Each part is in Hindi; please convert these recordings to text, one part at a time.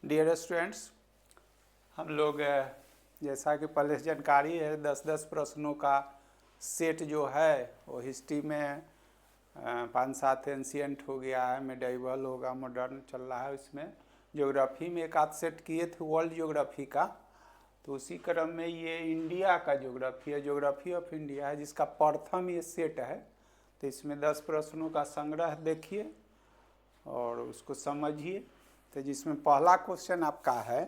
डियर स्टूडेंट्स, हम लोग जैसा कि पहले से जानकारी है 10-10 प्रश्नों का सेट जो है वो हिस्ट्री में 5-7 एंशियंट हो गया है, मेडाइवल होगा, मॉडर्न चल रहा है। इसमें ज्योग्राफी में एक आध सेट किए थे वर्ल्ड ज्योग्राफी का, तो उसी क्रम में ये इंडिया का ज्योग्राफी है, ज्योग्राफी ऑफ इंडिया है, जिसका प्रथम ये सेट है। तो इसमें 10 प्रश्नों का संग्रह देखिए और उसको समझिए। तो जिसमें पहला क्वेश्चन आपका है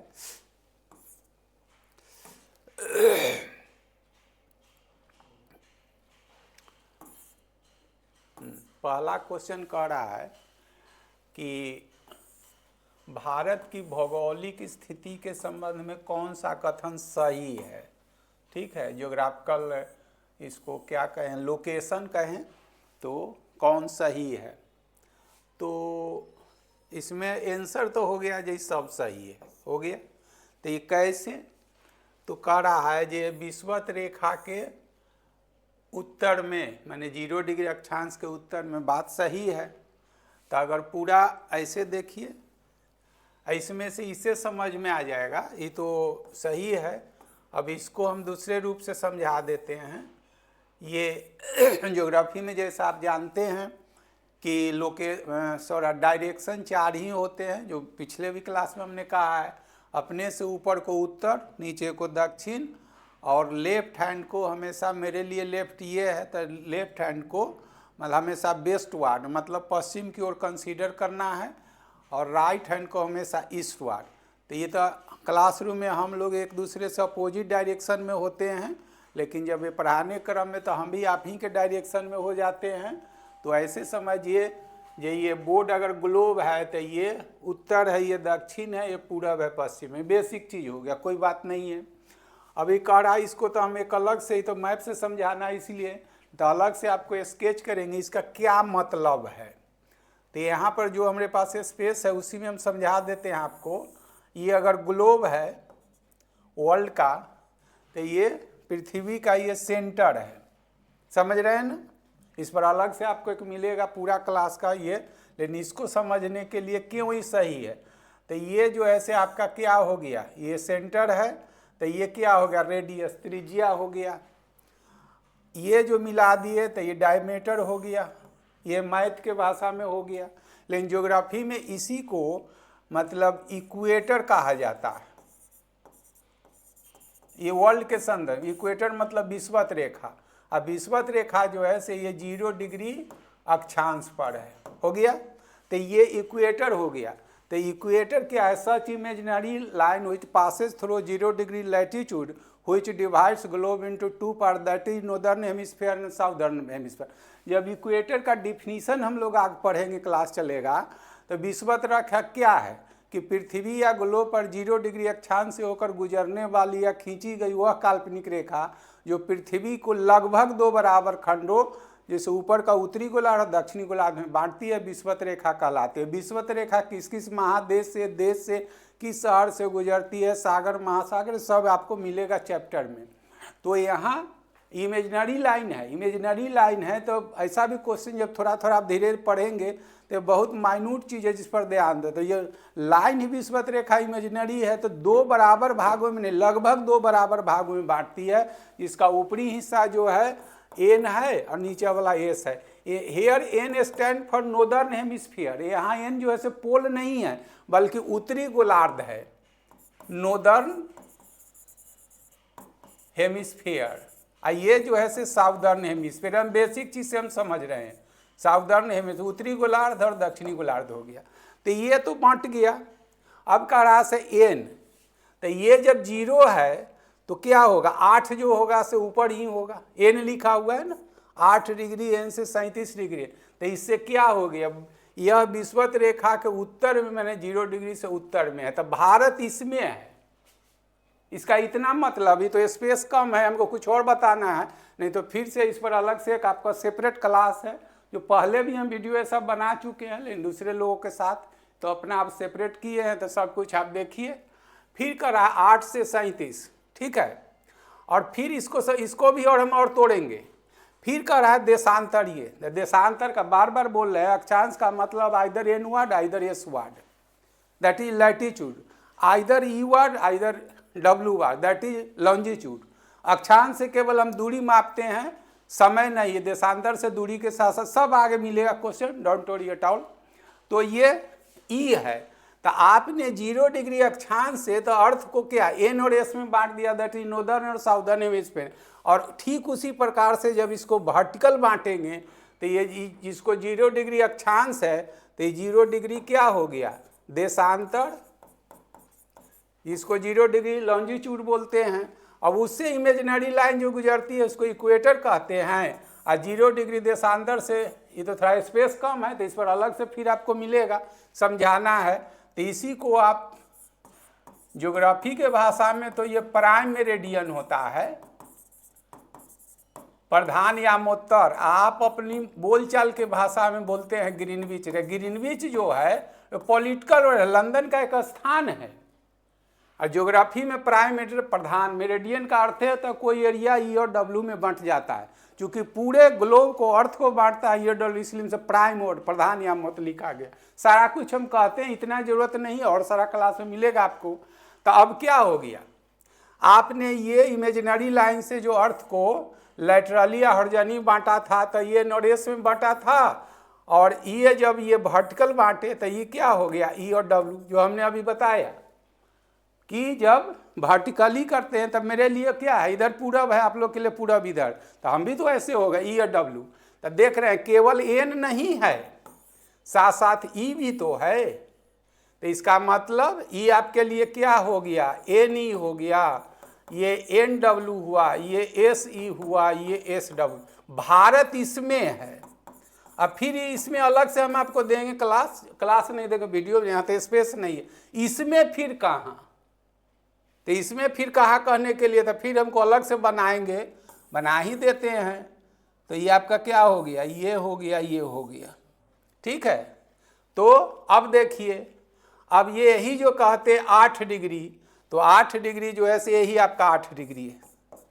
पहला क्वेश्चन कह रहा है कि भारत की भौगोलिक स्थिति के संबंध में कौन सा कथन सही है। ठीक है, ज्योग्राफिकल इसको क्या कहें, लोकेशन कहें तो कौन सही है। तो इसमें आंसर तो हो गया जी, सब सही है, हो गया। तो ये कैसे, तो कह रहा है जे विषुवत रेखा के उत्तर में, माने 0 डिग्री अक्षांश के उत्तर में बात सही है। तो अगर पूरा ऐसे देखिए, इसमें से इसे समझ में आ जाएगा ये तो सही है। अब इसको हम दूसरे रूप से समझा देते हैं। ये ज्योग्राफी में जैसा आप जानते हैं कि डायरेक्शन 4 ही होते हैं, जो पिछले भी क्लास में हमने कहा है। अपने से ऊपर को उत्तर, नीचे को दक्षिण, और लेफ्ट हैंड को हमेशा, मेरे लिए लेफ्ट ये है तो लेफ्ट हैंड को मतलब हमेशा वेस्टवार्ड मतलब पश्चिम की ओर कंसीडर करना है, और राइट हैंड को हमेशा ईस्टवार्ड। तो ये तो क्लासरूम में हम लोग एक दूसरे से अपोजिट डायरेक्शन में होते हैं, लेकिन जब ये पढ़ाने क्रम में तो हम भी आप ही के डायरेक्शन में हो जाते हैं। तो ऐसे समझिए, ये बोर्ड अगर ग्लोब है तो ये उत्तर है, ये दक्षिण है, ये पूरब है, पश्चिम है। बेसिक चीज़ हो गया, कोई बात नहीं है। अभी कह रहा है इसको तो हम एक अलग से ही तो मैप से समझाना, इसलिए तो अलग से आपको स्केच करेंगे इसका क्या मतलब है। तो यहाँ पर जो हमारे पास स्पेस है उसी में हम समझा देते हैं आपको। ये अगर ग्लोब है वर्ल्ड का, तो ये पृथ्वी का ये सेंटर है, समझ रहे हैं ना। इस पर अलग से आपको एक मिलेगा पूरा क्लास का ये, लेकिन इसको समझने के लिए क्यों ही सही है। तो ये जो है से आपका क्या हो गया, ये सेंटर है, तो ये क्या हो गया, रेडियस, त्रिज्या हो गया। ये जो मिला दिए तो ये डायमीटर हो गया, ये मैथ के भाषा में हो गया। लेकिन ज्योग्राफी में इसी को मतलब इक्वेटर कहा जाता है। ये वर्ल्ड के संदर्भ, इक्वेटर मतलब विषुवत रेखा। अब विषुवत रेखा जो है से ये 0 डिग्री अक्षांश पर है, हो गया। तो ये इक्वेटर हो गया। तो इक्वेटर क्या है, सच imaginary line which passes through 0 degree latitude which divides globe into 2 parts, that is northern hemisphere and southern hemisphere। जब इक्वेटर का डिफिनीशन हम लोग आगे पढ़ेंगे, क्लास चलेगा, तो विषुवत रेखा क्या है कि पृथ्वी या ग्लोब पर 0 डिग्री अक्षांश से होकर गुजरने वाली या खींची गई वह काल्पनिक रेखा जो पृथ्वी को लगभग 2 बराबर खंडों, जैसे ऊपर का उत्तरी गोलार्ध और दक्षिणी गोलार्ध में बांटती है, विषुवत रेखा कहलाती है। विषुवत रेखा किस किस महादेश से, देश से, किस शहर से गुजरती है, सागर महासागर, सब आपको मिलेगा चैप्टर में। तो यहाँ इमेजिनरी लाइन है, इमेजिनरी लाइन है। तो ऐसा भी क्वेश्चन जब थोड़ा थोड़ा आप धीरे पढ़ेंगे तो बहुत माइन्यूट चीज़ है जिस पर ध्यान दे। तो ये लाइन ही विषुवत रेखा इमेजिनरी है, तो 2 बराबर भागों में, लगभग 2 बराबर भागों में बांटती है। इसका ऊपरी हिस्सा जो है एन है और नीचे वाला एस है। Here N stand for northern hemisphere. यहाँ एन जो है से पोल नहीं है बल्कि उत्तरी गोलार्ध है, नॉर्दर्न हेमिस्फीयर। ये जो है से साउदर्न हेमिस्फीयर। हम बेसिक चीज से हम समझ रहे हैं, साउदर्न हेमिस्फीयर उत्तरी गोलार्ध और दक्षिणी गोलार्ध हो गया। तो ये तो बंट गया। अब कह रहा से एन, तो ये जब 0 है तो क्या होगा, 8 जो होगा से ऊपर ही होगा, एन लिखा हुआ है ना, 8 डिग्री एन से 37 डिग्री। तो इससे क्या हो गया, यह विषुवत रेखा के उत्तर में, मैंने 0 डिग्री से उत्तर में है, तो भारत इसमें है। इसका इतना मतलब, ही तो स्पेस कम है, हमको कुछ और बताना है, नहीं तो फिर से इस पर अलग से एक आपका सेपरेट क्लास है, जो पहले भी हम वीडियो सब बना चुके हैं लेकिन दूसरे लोगों के साथ, तो अपना आप सेपरेट किए हैं, तो सब कुछ आप देखिए। फिर करा 8 से 37, ठीक है। और फिर इसको भी और हम और तोड़ेंगे। फिर कह रहा है देशांतर। ये देशांतर का बार बार बोल रहे हैं, अक्षांश का मतलब either एनवर्ड either assured, that is latitude. Either you are either W R, that is longitude. अक्षांश से केवल हम दूरी मापते हैं, समय नहीं है। देशांतर से दूरी के साथ साथ सब आगे मिलेगा question, don't worry at all. तो ये ई है। तो आपने 0 डिग्री अक्षांश से तो अर्थ को क्या एन और एस में बांट दिया, दैट इज नॉर्दर्न और साउदर्न हेमिस्फीयर। और ठीक उसी प्रकार से जब इसको वर्टिकल बांटेंगे तो ये जिसको 0 डिग्री अक्षांश है तो ये 0 डिग्री क्या हो गया, देशांतर। इसको 0 डिग्री लॉन्जिट्यूड बोलते हैं। अब उससे इमेजिनरी लाइन जो गुजरती है उसको इक्वेटर कहते हैं। और 0 डिग्री देशांतर से, ये तो थोड़ा स्पेस कम है तो इस पर अलग से फिर आपको मिलेगा, समझाना है। तो इसी को आप ज्योग्राफी के भाषा में तो ये प्राइम मेरिडियन होता है, प्रधान यामोत्तर। आप अपनी बोलचाल के भाषा में बोलते हैं ग्रीनविच। ग्रीनविच जो है पॉलिटिकल और लंदन का एक स्थान है। और ज्योग्राफी में प्राइम मेरिडियन प्रधान, मेरिडियन का अर्थ है तो कोई एरिया ई और डब्ल्यू में बंट जाता है। क्योंकि पूरे ग्लोब को, अर्थ को बांटता है ई और डब्ल्यू, इसलिए से प्राइम और प्रधान यामोत्तर लिखा गया। सारा कुछ हम कहते हैं, इतना जरूरत नहीं है, और सारा क्लास में मिलेगा आपको। तो अब क्या हो गया, आपने ये इमेजिनरी लाइन से जो अर्थ को लैटरली या हॉरिजॉन्टली बांटा था तो ये नॉर्थ में बांटा था, और ये जब ये वर्टिकल बांटे तो ये क्या हो गया ई और डब्ल्यू, जो हमने अभी बताया कि जब वर्टिकली करते हैं तब मेरे लिए क्या है, इधर पूरब है, आप लोग के लिए पूरब इधर, तो हम भी तो ऐसे होगा ई और डब्ल्यू। तो देख रहे हैं केवल एन नहीं है, साथ साथ ई भी तो है। तो इसका मतलब ई आपके लिए क्या हो गया, एन ई हो गया, ये एन डब्ल्यू हुआ, ये एस ई हुआ, ये एस डब्ल्यू। भारत इसमें है। अब फिर इसमें अलग से हम आपको देंगे क्लास नहीं देंगे, वीडियो, यहाँ तो स्पेस नहीं है। इसमें फिर कहाँ, तो इसमें फिर कहाँ कहने के लिए, तो फिर हमको अलग से बनाएंगे, बना ही देते हैं। तो ये आपका क्या हो गया, ये हो गया, ये हो गया, ठीक है। तो अब देखिए, अब ये यही जो कहते हैं 8 डिग्री, तो 8 डिग्री जो है से यही आपका 8 डिग्री है,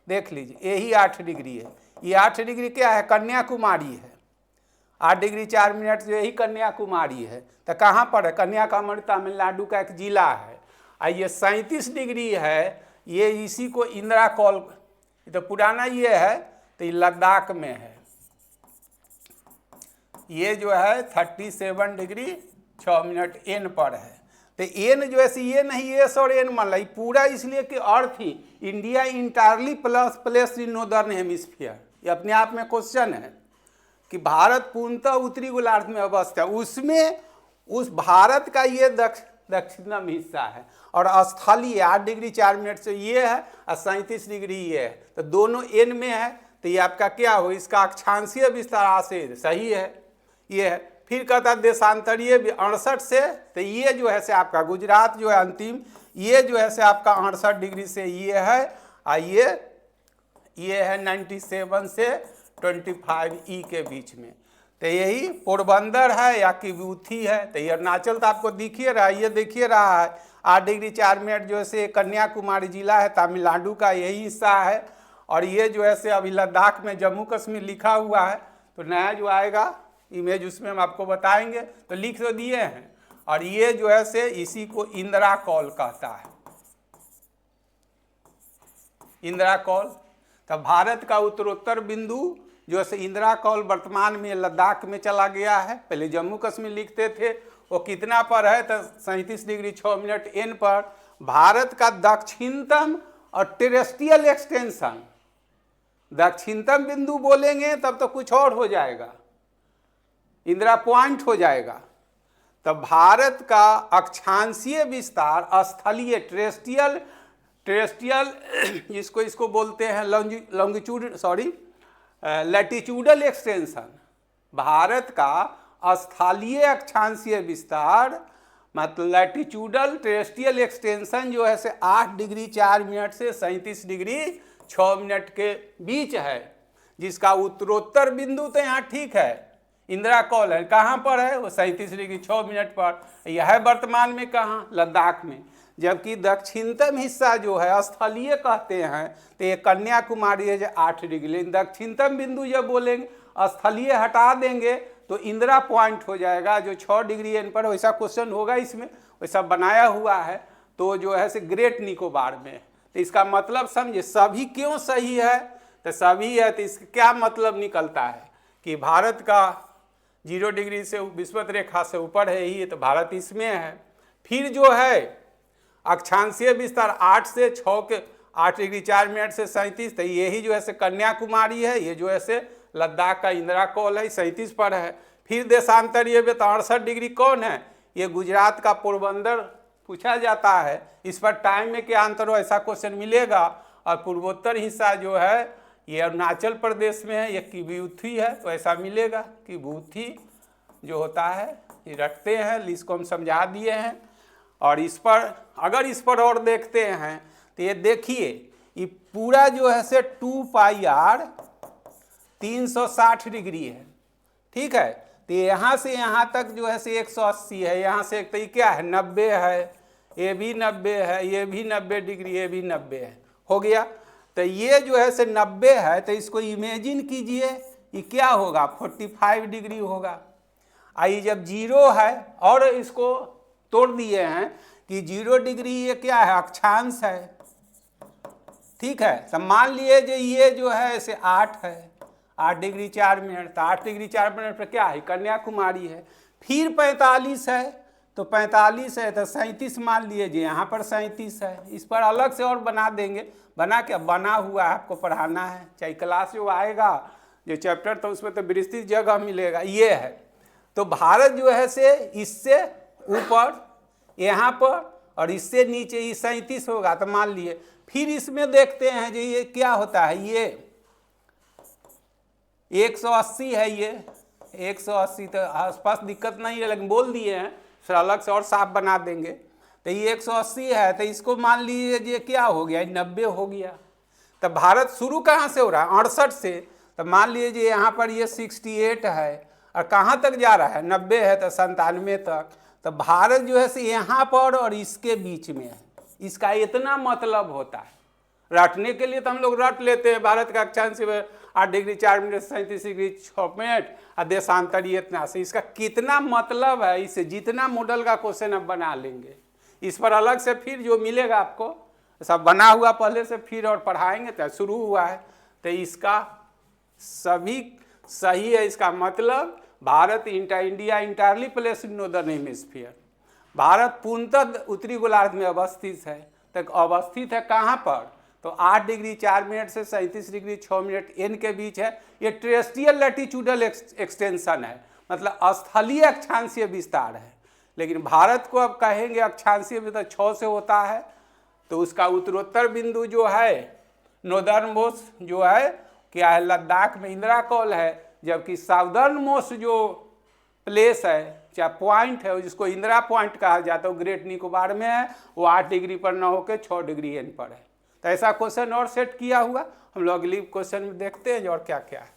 देख लीजिए यही 8 डिग्री है। ये 8 डिग्री क्या है, कन्याकुमारी है। 8 डिग्री 4 मिनट जो यही कन्याकुमारी है। तो कहाँ पर है, कन्याकुमारी तमिलनाडु का एक जिला है। और ये 37 डिग्री है, ये इसी को इंदिरा कॉल, तो पुराना ये है, तो ये लद्दाख में है। ये जो है 37 डिग्री 6 मिनट एन पर है। तो एन जो है ये नहीं एस और एन मान ली पूरा, इसलिए कि अर्थ ही India entirely place in northern hemisphere. ये अपने आप में क्वेश्चन है कि भारत पूर्णतः उत्तरी गोलार्ध में अवस्थित है, उसमें उस भारत का ये दक्षिणम हिस्सा है। और स्थलीय 8 डिग्री 4 मिनट से ये है, और 37 डिग्री ये है, तो दोनों एन में है। तो ये आपका क्या हो, इसका अक्षांशीय विस्तार आशय सही है, ये है। फिर कहता है देशांतरीय 68 से, तो ये जो है से आपका गुजरात जो है अंतिम, ये जो है से आपका 68 डिग्री से ये है, और ये है 97 से 25 ई के बीच में। तो यही पोरबंदर है या कि विभूति है। तो ये अरुणाचल तो आपको दिखिए रहा है, ये देखिए रहा है 8 डिग्री 4 मिनट जो है से कन्याकुमारी जिला है, तमिलनाडु का यही हिस्सा है। और ये जो है से अभी लद्दाख में जम्मू कश्मीर लिखा हुआ है। तो नया जो आएगा इमेज उसमें हम आपको बताएंगे, तो लिख तो दिए हैं। और ये जो है से इसी को इंदिरा कॉल कहता है, इंदिरा कॉल। तब भारत का उत्तरोत्तर बिंदु जो है इंदिरा कॉल वर्तमान में लद्दाख में चला गया है। पहले जम्मू कश्मीर लिखते थे, वो कितना पर है, तो 37 डिग्री 6 मिनट एन पर। भारत का दक्षिणतम और टेरेस्ट्रियल एक्सटेंशन, दक्षिणतम बिंदु बोलेंगे तब तो कुछ और हो जाएगा, इंदिरा पॉइंट हो जाएगा। तब भारत का अक्षांशीय विस्तार स्थलीय टेरेस्ट्रियल इसको बोलते हैं लॉन्गिट्यूड लैटिट्यूडल एक्सटेंशन। भारत का स्थलीय अक्षांशीय विस्तार मतलब लैटिट्यूडल टेरेस्ट्रियल एक्सटेंशन जो है से 8 डिग्री 4 मिनट से 37 डिग्री 6 मिनट के बीच है, जिसका उत्तरोत्तर बिंदु तो यहाँ ठीक है, इंदिरा कॉल है। कहाँ पर है वो, 37 डिग्री 6 मिनट पर। यह है वर्तमान में कहाँ, लद्दाख में। जबकि दक्षिणतम हिस्सा जो है स्थलीय कहते हैं, तो ये कन्याकुमारी है जो 8 डिग्री। लेकिन दक्षिणतम बिंदु जब बोलेंगे स्थलीय हटा देंगे तो इंदिरा पॉइंट हो जाएगा जो 6 डिग्री एन पर। वैसा क्वेश्चन होगा इसमें, वैसा बनाया हुआ है। तो जो है से ग्रेट निकोबार में। तो इसका मतलब समझे, सभी क्यों सही है, तो सभी है तो इसका क्या मतलब निकलता है कि भारत का 0 डिग्री से विषुवत रेखा से ऊपर है ही, तो भारत इसमें है। फिर जो है अक्षांशीय विस्तार 8 से 6 के 8 डिग्री 4 मिनट से 37, तो यही जो है से कन्याकुमारी है, ये जो है से लद्दाख का इंदिरा कौल है, 37 पर है। फिर देशांतरीय में 68 डिग्री कौन है, ये गुजरात का पोरबंदर पूछा जाता है। इस पर टाइम में क्या अंतर हो, ऐसा क्वेश्चन मिलेगा। और पूर्वोत्तर हिस्सा जो है ये अरुणाचल प्रदेश में है, ये किबूथी है, तो ऐसा मिलेगा। किबूथी जो होता है ये रखते हैं, इसको हम समझा दिए हैं। और इस पर अगर इस पर और देखते हैं तो ये देखिए, ये पूरा जो है से 2πr 360 डिग्री है, ठीक है। तो यहाँ से यहाँ तक जो है से 180 है, यहाँ से तो ये क्या है 90 है, ये भी 90 है, ये भी 90 डिग्री, ये भी 90 है, हो गया। तो ये जो है से 90 है, तो इसको इमेजिन कीजिए ये क्या होगा 45 डिग्री होगा। आई जब 0 है और इसको तोड़ दिए हैं कि 0 डिग्री ये क्या है अक्षांश है, ठीक है। तो मान लिए जो ये जो है ऐसे 8 है, 8 डिग्री 4 मिनट, तो 8 डिग्री 4 मिनट पर क्या है कन्याकुमारी है। फिर 45 है, तो 45 है तो 37 मान लिए जी, यहाँ पर 37 है। इस पर अलग से और बना देंगे, बना क्या बना हुआ है, आपको पढ़ाना है, चाहे क्लास जो आएगा जो चैप्टर तो उसमें तो विस्तृत जगह मिलेगा। ये है तो भारत जो है से इससे ऊपर यहाँ पर और इससे नीचे ये 37 होगा, तो मान लिए। फिर इसमें देखते हैं जो ये क्या होता है, ये 180 है, ये 180 तो आसपास दिक्कत नहीं है, लेकिन बोल दिए हैं फिर अलग से और साफ बना देंगे। तो ये 180 है, तो इसको मान लीजिए क्या हो गया 90 हो गया। तो भारत शुरू कहाँ से हो रहा है 68 से, तो मान लीजिए यहाँ पर ये 68 है और कहाँ तक जा रहा है 90 है, तो 97 तक। तो भारत जो है से यहाँ पर और इसके बीच में है, इसका इतना मतलब होता है। रटने के लिए तो हम लोग रट लेते हैं, भारत का अक्षांश 8 डिग्री 4 मिनट 37 डिग्री 6 मिनट और देशांतरीय इतना से, इसका कितना मतलब है, इसे जितना मॉडल का क्वेश्चन अब बना लेंगे। इस पर अलग से फिर जो मिलेगा आपको सब बना हुआ पहले से फिर और पढ़ाएंगे। तो शुरू हुआ है तो इसका सभी सही है। इसका मतलब Bharat India entirely place in northern hemisphere, Bharat पूर्णतः उत्तरी गोलार्ध में अवस्थित है। तो अवस्थित है कहाँ पर, तो 8 डिग्री 4 मिनट से 37 डिग्री 6 मिनट एन के बीच है। ये टेरेस्ट्रियल लैटिट्यूडल एक्सटेंशन है, मतलब स्थलीय अक्षांशीय विस्तार है। लेकिन भारत को अब कहेंगे अक्षांशीय विस्तार 6 से होता है, तो उसका उत्तरोत्तर बिंदु जो है नॉर्दर्न मोस्ट जो है क्या है लद्दाख में इंदिरा कौल है, जबकि साउदर्न मोस्ट जो प्लेस है चाहे पॉइंट है जिसको इंदिरा पॉइंट कहा जाता है वो ग्रेट निकोबार में है, वो 8 डिग्री पर न होकर 6 डिग्री एन पर है। तो ऐसा क्वेश्चन और सेट किया हुआ, हम लोग अगली क्वेश्चन में देखते हैं और क्या क्या है।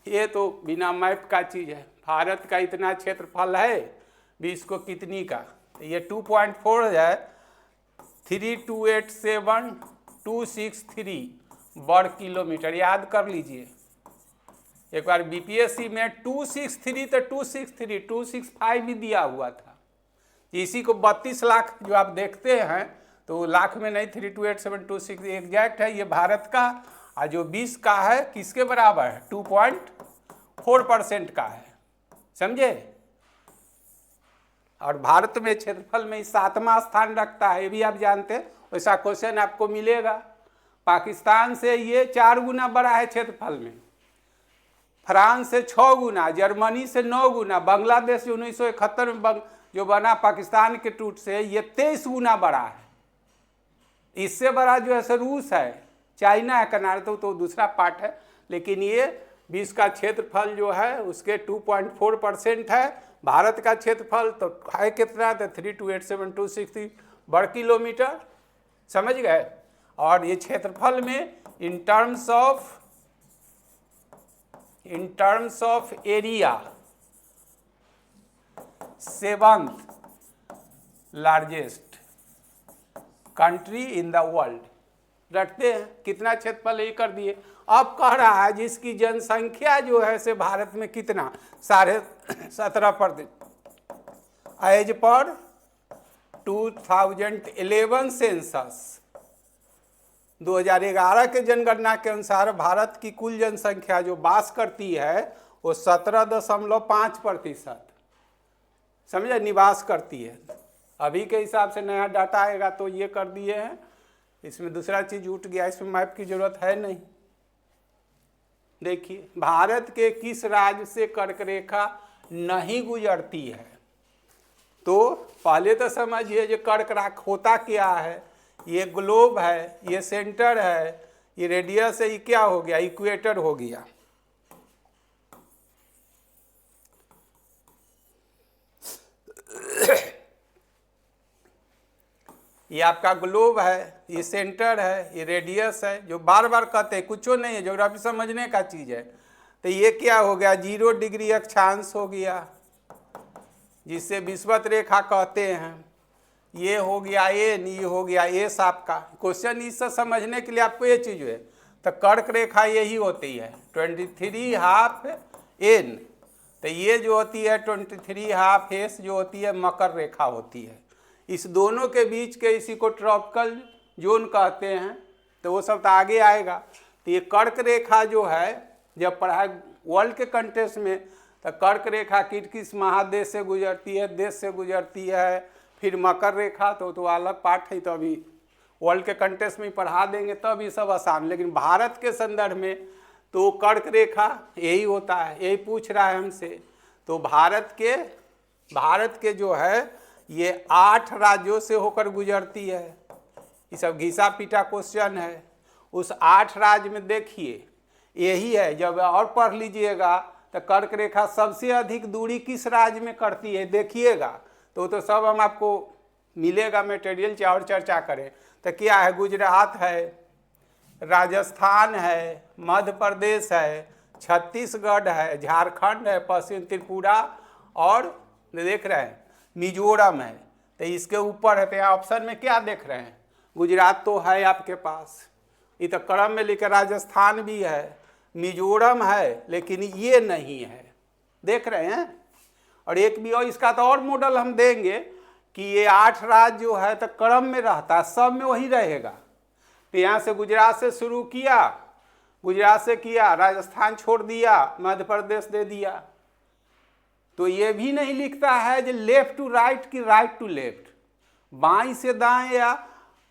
ये तो बिना मैप का चीज़ है। भारत का इतना क्षेत्रफल है, विश्व को कितनी का, ये 2.4 है 3287263 वर्ग किलोमीटर, याद कर लीजिए। एक बार बीपीएससी में 263 तो 263 265 भी दिया हुआ था। इसी को 32 लाख जो आप देखते हैं तो लाख में नहीं, 3287263 एग्जैक्ट है ये भारत का। और जो 20 का है किसके बराबर है 2.4% का है, समझे। और भारत में क्षेत्रफल में 7वां स्थान रखता है, ये भी आप जानते हैं। वैसा क्वेश्चन आपको मिलेगा। पाकिस्तान से ये 4 गुना बड़ा है क्षेत्रफल में, फ्रांस से 6 गुना, जर्मनी से 9 गुना, बांग्लादेश जो 1971 में जो बना पाकिस्तान के टूट से ये 23 गुना बड़ा है। इससे बड़ा जो है रूस है, चाइना है, कनाडा तो दूसरा पार्ट है। लेकिन ये विश्व का क्षेत्रफल जो है उसके 2.4% है। भारत का क्षेत्रफल तो है कितना, तो 3287263 वर्ग किलोमीटर, समझ गए। और ये क्षेत्रफल में in terms of area 7th largest country in the world रखते हैं। कितना क्षेत्रफल ये कर दिए। अब कह रहा है जिसकी जनसंख्या जो है से भारत में कितना 17.5% एज पर 2011 सेंसस 2011 के जनगणना के अनुसार भारत की कुल जनसंख्या जो वास करती है वो 17.5%, समझे, निवास करती है। अभी के हिसाब से नया डाटा आएगा तो ये कर दिए हैं, इसमें दूसरा चीज उठ गया, इसमें मैप की जरूरत है नहीं। देखिए भारत के किस राज्य से कर्क रेखा नहीं गुजरती है, तो पहले तो समझिए जो कर्क रेखा होता क्या है, ये ग्लोब है, ये सेंटर है, ये रेडियस है, ये क्या हो गया, इक्वेटर हो गया। ये आपका ग्लोब है, ये सेंटर है, ये रेडियस है, जो बार बार कहते हैं, कुछ नहीं है, ज्योग्राफी समझने का चीज है। तो ये क्या हो गया, 0 डिग्री अक्षांश हो गया, जिसे विषुवत रेखा कहते हैं। ये हो गया एन, ये हो गया एस आपका। क्वेश्चन इससे समझने के लिए आपको ये चीज है, तो कर्क रेखा यही होती है 23.5 एन, तो ये जो होती है 23.5 एस जो होती है मकर रेखा होती है। इस दोनों के बीच के इसी को ट्रॉपिकल जोन कहते हैं, तो वो सब तो आगे आएगा। तो ये कर्क रेखा जो है, जब पढ़ाई वर्ल्ड के कंटेक्स्ट में, तो कर्क रेखा किस महादेश से गुजरती है, देश से गुजरती है, फिर मकर रेखा तो अलग पाठ है, तो अभी वर्ल्ड के कंटेक्स्ट में पढ़ा देंगे तब ये सब आसान। लेकिन भारत के संदर्भ में तो कर्क रेखा यही होता है, यही पूछ रहा है हमसे। तो भारत के जो है ये 8 राज्यों से होकर गुजरती है। ये सब घिसा पीटा क्वेश्चन है। उस 8 राज्य में देखिए यही है, जब और पढ़ लीजिएगा तो कर्क रेखा सबसे अधिक दूरी किस राज्य में करती है देखिएगा, तो सब हम आपको मिलेगा मटेरियल, चाहे और चर्चा करें। तो क्या है, गुजरात है, राजस्थान है, मध्य प्रदेश है, छत्तीसगढ़ है, झारखंड है, पश्चिम त्रिपुरा और देख रहे हैं मिजोरम है। तो इसके ऊपर है, तो यहाँ ऑप्शन में क्या देख रहे हैं, गुजरात तो है आपके पास, ये तो क्रम में लिखे, राजस्थान भी है, मिजोरम है, लेकिन ये नहीं है, देख रहे हैं। और एक भी और इसका तो और मॉडल हम देंगे कि ये 8 राज्य जो है तो क्रम में रहता है, सब में वही रहेगा। तो यहाँ से गुजरात से शुरू किया, गुजरात से किया, राजस्थान छोड़ दिया, मध्य प्रदेश दे दिया। तो ये भी नहीं लिखता है जो लेफ्ट टू राइट की राइट टू लेफ्ट, बाईं से दाएं या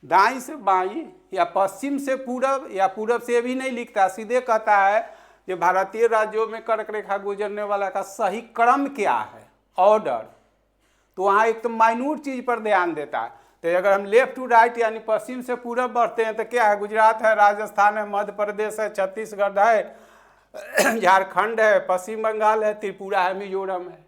दाईं से बाईं या पश्चिम से पूरब या पूरब से, भी नहीं लिखता, सीधे कहता है कि भारतीय राज्यों में कर्क रेखा गुजरने वाला का सही क्रम क्या है, ऑर्डर। तो वहाँ एक तो माइन्यूट चीज पर ध्यान देता है। तो अगर हम लेफ्ट टू राइट यानी पश्चिम से पूरब बढ़ते हैं तो क्या है, गुजरात है, राजस्थान है, मध्य प्रदेश है, छत्तीसगढ़ है, झारखंड है, पश्चिम बंगाल है, त्रिपुरा है, मिजोरम है।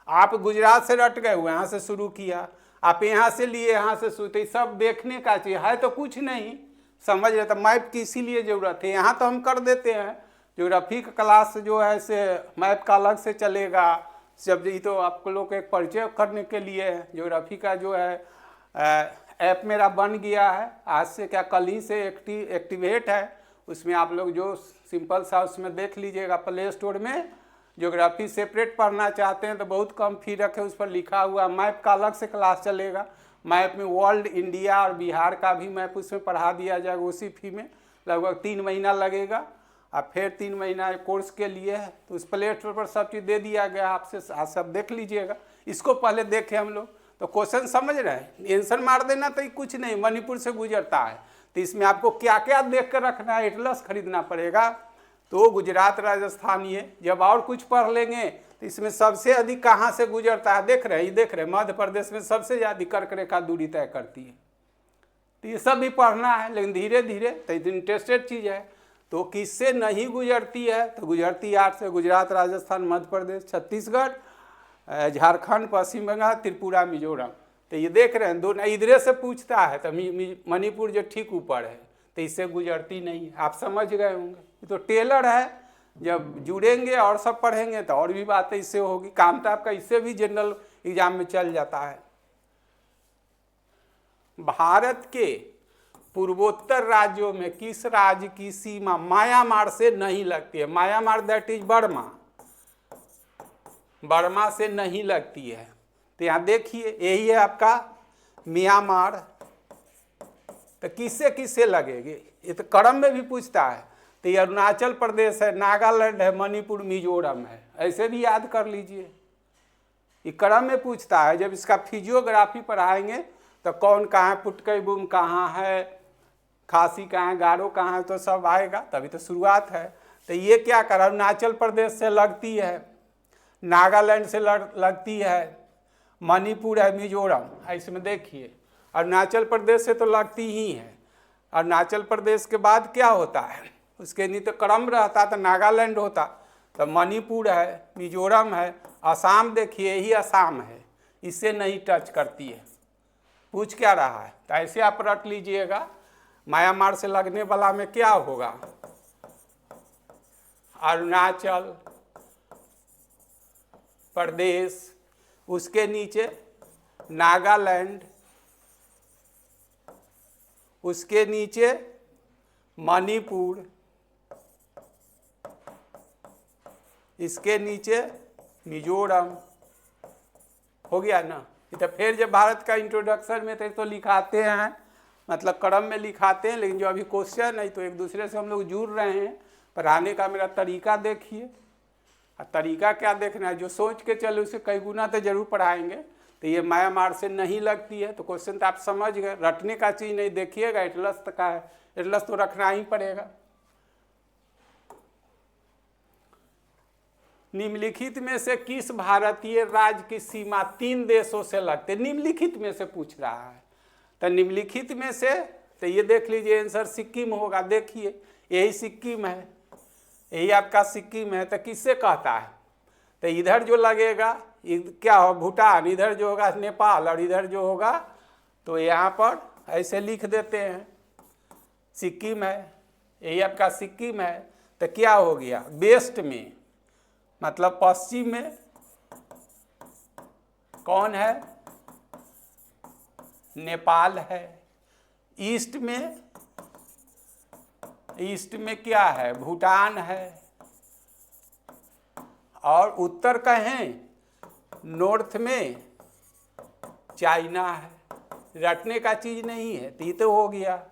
आप गुजरात से रट गए हुए, यहाँ से शुरू किया, आप यहाँ से लिए, यहाँ से शुरू, सब देखने का चीज है, तो कुछ नहीं समझ रहे। तो मैप की इसीलिए जरूरत है, यहाँ तो हम कर देते हैं, ज्योग्राफी का क्लास जो है से मैप का अलग से चलेगा। जब ये तो आपको लोग एक परिचय करने के लिए है, ज्योग्राफी का जो है ऐप मेरा बन गया है, आज से क्या कल ही से एक्टिवेट है। उसमें आप लोग जो सिंपल सा उसमें देख लीजिएगा, प्ले स्टोर में ज्योग्राफी सेपरेट पढ़ना चाहते हैं तो बहुत कम फी रखे, उस पर लिखा हुआ मैप का अलग से क्लास चलेगा। मैप में वर्ल्ड, इंडिया और बिहार का भी मैप उसमें पढ़ा दिया जाएगा उसी फी में, लगभग 3 महीना लगेगा। और फिर 3 महीना कोर्स के लिए है, तो उस प्ले स्टोर पर सब चीज़ दे दिया गया, आपसे आप सब देख लीजिएगा। इसको पहले देखें हम लोग, तो क्वेश्चन समझ रहे हैं, आंसर मार देना तो कुछ नहीं, मणिपुर से गुजरता है, तो इसमें आपको क्या क्या देख कर रखना है, एटलस खरीदना पड़ेगा। तो गुजरात, राजस्थान, ये जब और कुछ पढ़ लेंगे तो इसमें सबसे अधिक कहाँ से गुजरता है देख रहे हैं, मध्य प्रदेश में सबसे ज़्यादा कर्क रेखा दूरी तय करती है। तो ये सब भी पढ़ना है, लेकिन धीरे धीरे, तो इंटरेस्टेड चीज़ है। तो किससे नहीं गुजरती है, तो गुजरती 8 से, गुजरात, राजस्थान, मध्य प्रदेश, छत्तीसगढ़, झारखंड, पश्चिम बंगाल, त्रिपुरा, मिजोरम। तो ये देख रहे हैं, दोनों इधरे से पूछता है, तो मणिपुर जो ठीक ऊपर है, तो इससे गुजरती नहीं है। आप समझ गए होंगे, ये तो टेलर है, जब जुड़ेंगे और सब पढ़ेंगे तो और भी बातें इससे होगी। काम तो आपका इससे भी जनरल एग्जाम में चल जाता है। भारत के पूर्वोत्तर राज्यों में किस राज्य की सीमा म्यांमार से नहीं लगती है? Myanmar that is Burma, Burma से नहीं लगती है। तो यहाँ देखिए यही है आपका म्यांमार, तो किससे किससे लगेगी? ये तो क्रम में भी पूछता है। तो ये अरुणाचल प्रदेश है, नागालैंड है, मणिपुर, मिजोरम है, ऐसे भी याद कर लीजिए। ये क्रम में पूछता है। जब इसका फिजियोग्राफी पढ़ाएंगे तो कौन कहाँ है, पुटकईबुम कहाँ है, खासी कहाँ है, गारो कहाँ है, तो सब आएगा। तभी तो शुरुआत है। तो ये क्या कर, अरुणाचल प्रदेश से लगती है, नागालैंड से लगती है, मणिपुर है, मिजोरम। इसमें देखिए अरुणाचल प्रदेश से तो लगती ही है। अरुणाचल प्रदेश के बाद क्या होता है, उसके नहीं तो क्रम रहता तो नागालैंड होता, तो मणिपुर है, मिजोरम है, असम देखिए यही असम है, इससे नहीं टच करती है। पूछ क्या रहा है, तो ऐसे आप रट लीजिएगा। म्यांमार से लगने वाला में क्या होगा, अरुणाचल प्रदेश, उसके नीचे नागालैंड, उसके नीचे मणिपुर, इसके नीचे मिजोरम। हो गया ना। तो फिर जब भारत का इंट्रोडक्शन में थे तो लिखाते हैं, मतलब क्रम में लिखाते हैं, लेकिन जो अभी क्वेश्चन है तो एक दूसरे से हम लोग जुड़ रहे हैं। पढ़ाने का मेरा तरीका देखिए, और तरीका क्या देखना है, जो सोच के चले उसे कई गुना तो जरूर पढ़ाएंगे। तो ये म्यांमार से नहीं लगती है, तो क्वेश्चन तो आप समझ गए। रटने का चीज़ नहीं, देखिएगा एटलस तक का है, एटलस तो रखना ही पड़ेगा। निम्नलिखित में से किस भारतीय राज्य की सीमा 3 देशों से लगते, निम्नलिखित में से पूछ रहा है। तो निम्नलिखित में से, तो ये देख लीजिए आंसर सिक्किम होगा। देखिए यही सिक्किम है, यही आपका सिक्किम है। तो किससे कहता है, तो इधर जो लगेगा क्या हो, भूटान, इधर जो होगा नेपाल, और इधर जो होगा तो यहाँ पर ऐसे लिख देते हैं सिक्किम है, यही आपका सिक्किम है। तो क्या हो गया, वेस्ट में मतलब पश्चिम में कौन है, नेपाल है। ईस्ट में क्या है, भूटान है। और उत्तर कहें, नॉर्थ में चाइना है। रटने का चीज़ नहीं है। तो ये तो हो गया।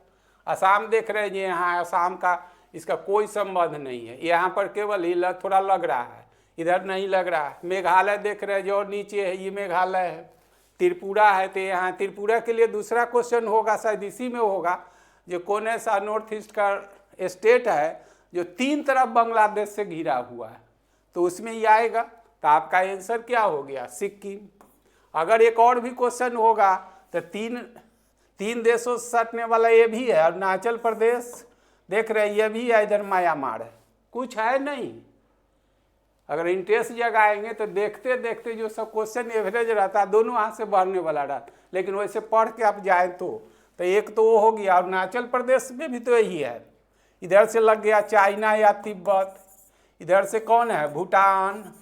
असम देख रहे हैं, यहाँ असम का इसका कोई संबंध नहीं है, यहाँ पर केवल ये थोड़ा लग रहा है, इधर नहीं लग रहा है। मेघालय देख रहे हैं जो नीचे है, ये मेघालय है। त्रिपुरा है, तो यहाँ त्रिपुरा के लिए दूसरा क्वेश्चन होगा, शायद इसी में होगा, जो कौन ऐसा नॉर्थ ईस्ट का स्टेट है जो 3 तरफ बांग्लादेश से घिरा हुआ है, तो उसमें ही आएगा। तो आपका आंसर क्या हो गया, सिक्किम। अगर एक और भी क्वेश्चन होगा तो तीन देशों से सटने वाला ये भी है, अरुणाचल प्रदेश देख रहे हैं, ये भी है, इधर म्यांमार है, कुछ है नहीं। अगर इंटरेस्ट जगाएंगे तो देखते देखते जो सब क्वेश्चन एवरेज रहता है दोनों हाथ से बढ़ने वाला रहता, लेकिन वैसे पढ़ के आप जाए तो एक तो वो हो गया। अरुणाचल प्रदेश में भी तो यही है, इधर से लग गया चाइना या तिब्बत, इधर से कौन है, भूटान,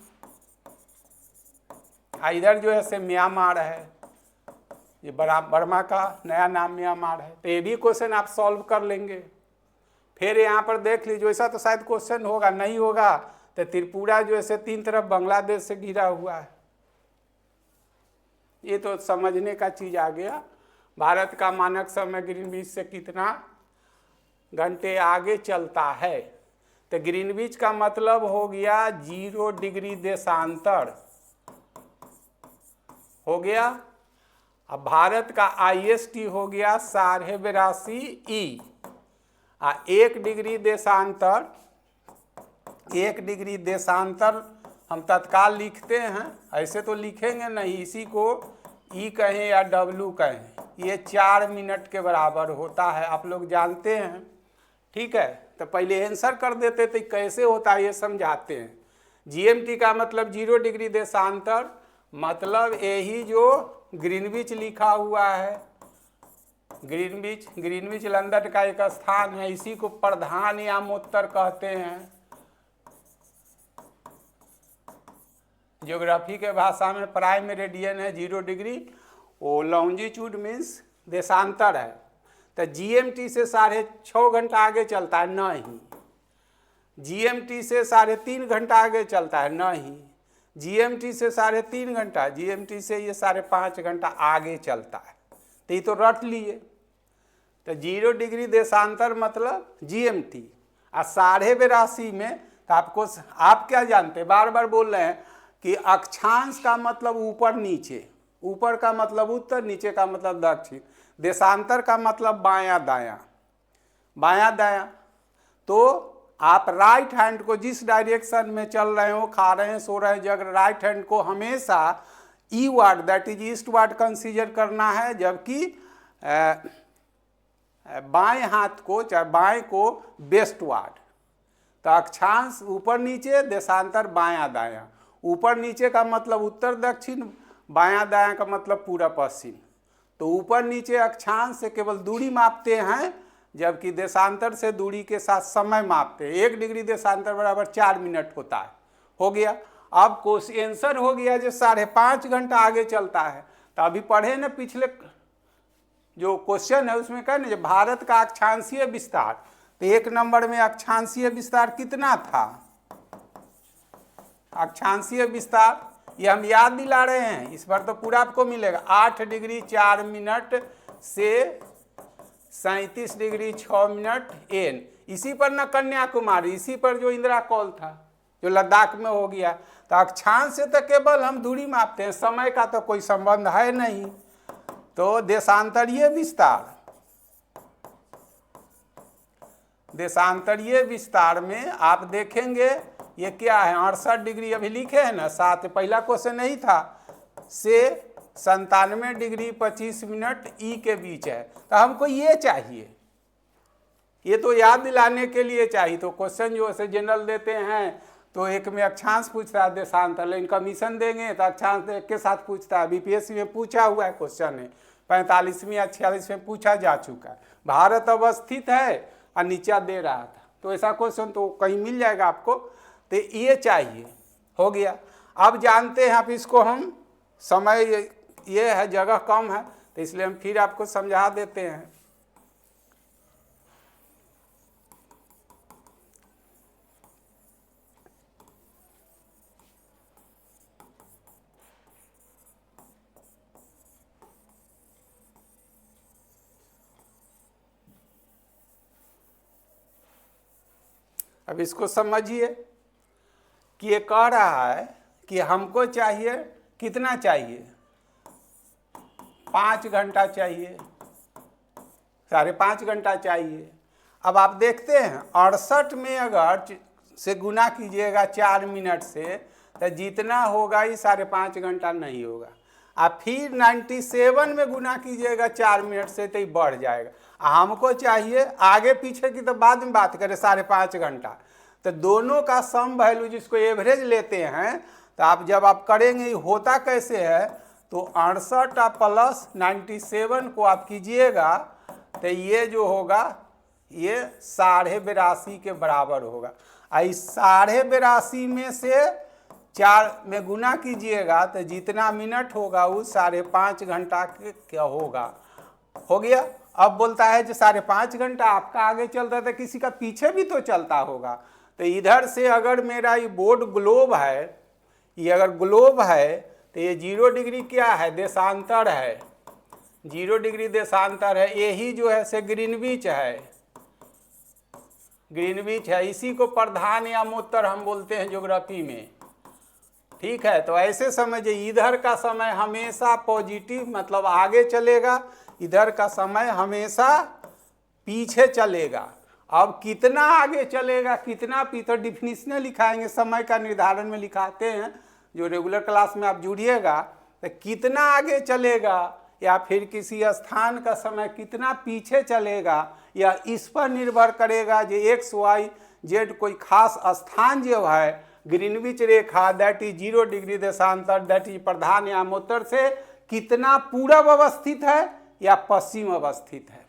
इधर जो है से म्यांमार है, ये बर्मा का नया नाम म्यांमार है। तो ये भी क्वेश्चन आप सॉल्व कर लेंगे। फिर यहाँ पर देख लीजिए, ऐसा तो शायद क्वेश्चन होगा, नहीं होगा तो त्रिपुरा जो है 3 तरफ बांग्लादेश से घिरा हुआ है। ये तो समझने का चीज आ गया। भारत का मानक समय ग्रीनविच से कितना घंटे आगे चलता है, तो ग्रीनविच का मतलब हो गया 0 डिग्री देशांतर हो गया। अब भारत का IST हो गया 82.5 ई, 1 डिग्री देशांतर, 1 डिग्री देशांतर हम तत्काल लिखते हैं, ऐसे तो लिखेंगे नहीं, इसी को ई कहें या W कहें, ये 4 मिनट के बराबर होता है, आप लोग जानते हैं। ठीक है, तो पहले आंसर कर देते थे, कैसे होता है ये समझाते हैं। GMT का मतलब 0 डिग्री देशांतर, मतलब यही जो ग्रीनविच लिखा हुआ है, ग्रीनविच लंदन का एक स्थान है, इसी को प्रधान यामोत्तर कहते हैं। ज्योग्राफी के भाषा में प्राइम मेरिडियन है 0 डिग्री, वो लॉन्जिट्यूड मीन्स देशांतर है। तो GMT से 6.5 घंटा आगे चलता है, नहीं। GMT से 3.5 घंटा आगे चलता है, नहीं। GMT से 3.5 घंटा, GMT से ये 5.5 घंटा आगे चलता है। तो ये तो रट लिए। तो 0 डिग्री देशांतर मतलब GMT। और 82.5 में तो आपको, आप क्या जानते हैं, बार बार बोल रहे हैं कि अक्षांश का मतलब ऊपर नीचे, ऊपर का मतलब उत्तर, नीचे का मतलब दक्षिण, देशांतर का मतलब बायां दायां, बायां दायां। तो आप राइट हैंड को जिस डायरेक्शन में चल रहे हो, खा रहे हैं, सो रहे हैं, जग, राइट हैंड को हमेशा ईवार्ड दैट इज ईस्टवार्ड कंसीडर करना है, जबकि बाएं हाथ को, चाहे बाएं को, वेस्टवार्ड। तो अक्षांश ऊपर नीचे, देशांतर बायां दायां। ऊपर नीचे का मतलब उत्तर दक्षिण, बायां दायां का मतलब पूरा पश्चिम। तो ऊपर नीचे अक्षांश से केवल दूरी मापते हैं, जबकि देशांतर से दूरी के साथ समय मापते हैं। 1 डिग्री देशांतर बराबर 4 मिनट होता है। हो गया। अब आंसर हो गया जो 5.5 घंटा आगे चलता है। तो अभी पढ़े ना पिछले जो क्वेश्चन है उसमें कहा ना, भारत का अक्षांशीय विस्तार, तो 1 नंबर में अक्षांशीय विस्तार कितना था? अक्षांशीय विस्तार ये हम याद दिला रहे हैं, इस बार तो पूरा आपको मिलेगा। 8 डिग्री 4 मिनट से 37 डिग्री 6 मिनट एन। इसी पर ना कन्याकुमारी, इसी पर जो इंदिरा कॉल था, जो लद्दाख में हो गया। तो अक्षांश से तो केवल हम दूरी मापते हैं, समय का तो कोई संबंध है नहीं। तो देशांतरीय विस्तार, देशांतरीय विस्तार में आप देखेंगे ये क्या है, 68 डिग्री अभी लिखे हैं ना, 7 पहला क्वेश्चन नहीं था, से 97 डिग्री 25 मिनट ई के बीच है। तो हमको ये चाहिए, ये तो याद दिलाने के लिए चाहिए। तो क्वेश्चन जो ऐसे जनरल देते हैं, तो एक में अक्षांश पूछता है, देशांतर, लेकिन कमीशन देंगे तो अक्षांश के साथ पूछता है। बीपीएससी में पूछा हुआ है क्वेश्चन है, 45वीं या 46 में पूछा जा चुका है। भारत अवस्थित है और नीचा दे रहा था, तो ऐसा क्वेश्चन तो कहीं मिल जाएगा आपको। तो ये चाहिए, हो गया। अब जानते हैं आप इसको, हम समय ये है, जगह कम है, तो इसलिए हम फिर आपको समझा देते हैं। अब इसको समझिए कि ये कह रहा है कि हमको चाहिए, कितना चाहिए, 5 घंटा चाहिए, 5.5 घंटा चाहिए। अब आप देखते हैं 68 में अगर से गुना कीजिएगा 4 मिनट से, तो जितना होगा ये 5.5 घंटा नहीं होगा। आप फिर 97 में गुना कीजिएगा 4 मिनट से, तो ये बढ़ जाएगा। हमको चाहिए, आगे पीछे की तो बाद में बात करें, 5.5 घंटा। तो दोनों का सम वैल्यू जिसको एवरेज लेते हैं, तो आप जब आप करेंगे होता कैसे है, तो 68 प्लस 97 को आप कीजिएगा, तो ये जो होगा ये 82.5 के बराबर होगा। इस 82.5 में से 4 में गुना कीजिएगा, तो जितना मिनट होगा वो 5.5 घंटा के क्या होगा। हो गया। अब बोलता है जो 5.5 घंटा आपका आगे चल रहा था, किसी का पीछे भी तो चलता होगा। तो इधर से अगर मेरा ये बोर्ड ग्लोब है, ये अगर ग्लोब है, तो ये 0 डिग्री क्या है, देशांतर है, 0 डिग्री देशांतर है। यही जो है से ग्रीनविच है, ग्रीनविच है। इसी को प्रधान या मोत्तर हम बोलते हैं ज्योग्राफी में, ठीक है। तो ऐसे समझिए, इधर का समय हमेशा पॉजिटिव मतलब आगे चलेगा, इधर का समय हमेशा पीछे चलेगा। अब कितना आगे चलेगा, कितना पीछे, डिफिनीशन लिखाएंगे, समय का निर्धारण में लिखाते हैं, जो रेगुलर क्लास में आप जुड़िएगा। तो कितना आगे चलेगा या फिर किसी स्थान का समय कितना पीछे चलेगा, या इस पर निर्भर करेगा जो एक्स वाई जेड कोई खास स्थान जो है, Greenwich Rekha that is 0 degree देशांतर, दैट इज प्रधान या मोत्तर से कितना पूरब अवस्थित है या पश्चिम अवस्थित है,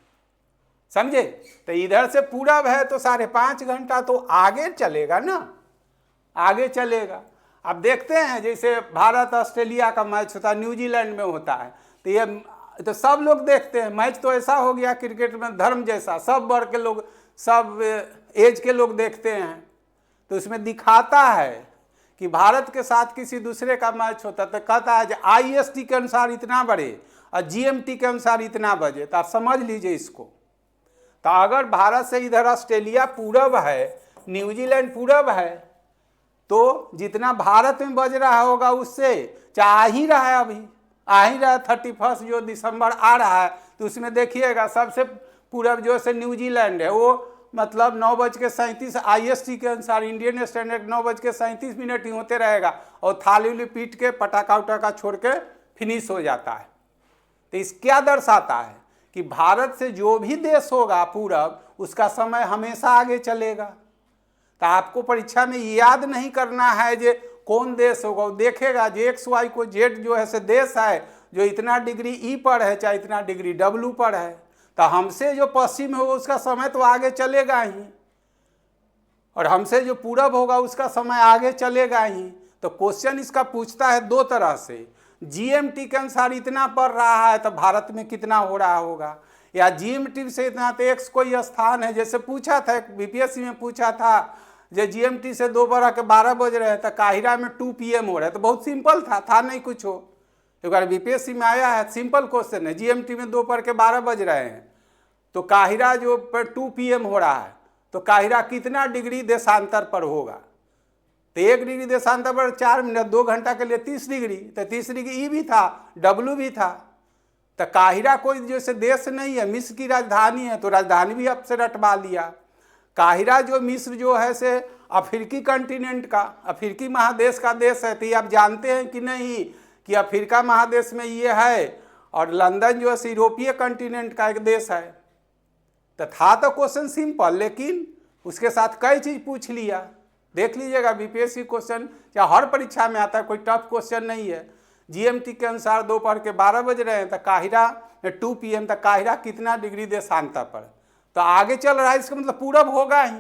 समझे। तो इधर से पूरब है तो 5.5 घंटा तो आगे चलेगा ना, आगे चलेगा। अब देखते हैं जैसे भारत ऑस्ट्रेलिया का मैच होता है, न्यूजीलैंड में होता है, तो ये तो सब लोग देखते हैं। मैच तो ऐसा हो गया क्रिकेट में धर्म जैसा, सब वर्ग के लोग, सब एज के लोग देखते हैं। तो इसमें दिखाता है कि भारत के साथ किसी दूसरे का मैच होता तो कहता है कि IST के अनुसार इतना बड़े, और जीएमटी के अनुसार इतना बजे, तो आप समझ लीजिए इसको। तो अगर भारत से इधर ऑस्ट्रेलिया पूरब है, न्यूजीलैंड पूरब है, तो जितना भारत में बज रहा होगा उससे आ ही रहा है, अभी आ ही रहा है 31 जो दिसंबर आ रहा है, तो उसमें देखिएगा सबसे पूरब जो है न्यूजीलैंड है, वो मतलब 9:37 IST के अनुसार, इंडियन स्टैंडर्ड 9:37 ही होते रहेगा, और थाली उली पीट के पटाखा उटाखा छोड़ के फिनिश हो जाता है। तो इस क्या दर्शाता है कि भारत से जो भी देश होगा पूरब, उसका समय हमेशा आगे चलेगा। तो आपको परीक्षा में याद नहीं करना है जो कौन देश होगा, वो देखेगा जो XY को Z जो है से देश है जो इतना डिग्री E पर है, चाहे इतना डिग्री W पर है, तो हमसे जो पश्चिम होगा उसका समय तो आगे चलेगा ही, और हमसे जो पूरब होगा उसका समय आगे चलेगा ही। तो क्वेश्चन इसका पूछता है दो तरह से, GMT के अनुसार इतना पड़ रहा है तो भारत में कितना हो रहा होगा, या GMT से इतना, तो X कोई स्थान है, जैसे पूछा था BPSC में पूछा था जो GMT से दोपहर के 12 बज रहे हैं तो काहिरा में 2 PM हो रहा है, तो बहुत सिंपल था नहीं कुछ हो। एक बार BPSC में आया है, सिंपल क्वेश्चन है, GMT में दोपहर के 12 बज रहे हैं तो काहिरा जो पर 2 PM हो रहा है, तो काहिरा कितना डिग्री देशांतर पर होगा, तो 1 डिग्री देशांतर पर 4 मिनट, 2 घंटा के लिए 30 डिग्री, तो 30 डिग्री E भी था, W भी था। तो काहिरा कोई जैसे देश नहीं है, मिस्र की राजधानी है, तो राजधानी भी आपसे रटवा लिया। काहिरा जो मिस्र जो है से अफ्रीकी कंटिनेंट का, अफ्रीकी महादेश का देश है, तो ये आप जानते हैं कि नहीं कि अफ्रीका महादेश में ये है, और लंदन जो है यूरोपीय कंटिनेंट का एक देश है। तो था तो क्वेश्चन सिंपल, लेकिन उसके साथ कई चीज़ पूछ लिया। देख लीजिएगा BPSC क्वेश्चन या हर परीक्षा में आता है, कोई टफ क्वेश्चन नहीं है। GMT के अनुसार दोपहर के 12 बज रहे हैं तो काहिरा में 2 PM, तो काहिरा कितना डिग्री देशांतर पर, तो आगे चल रहा है, इसका मतलब पूरब होगा ही।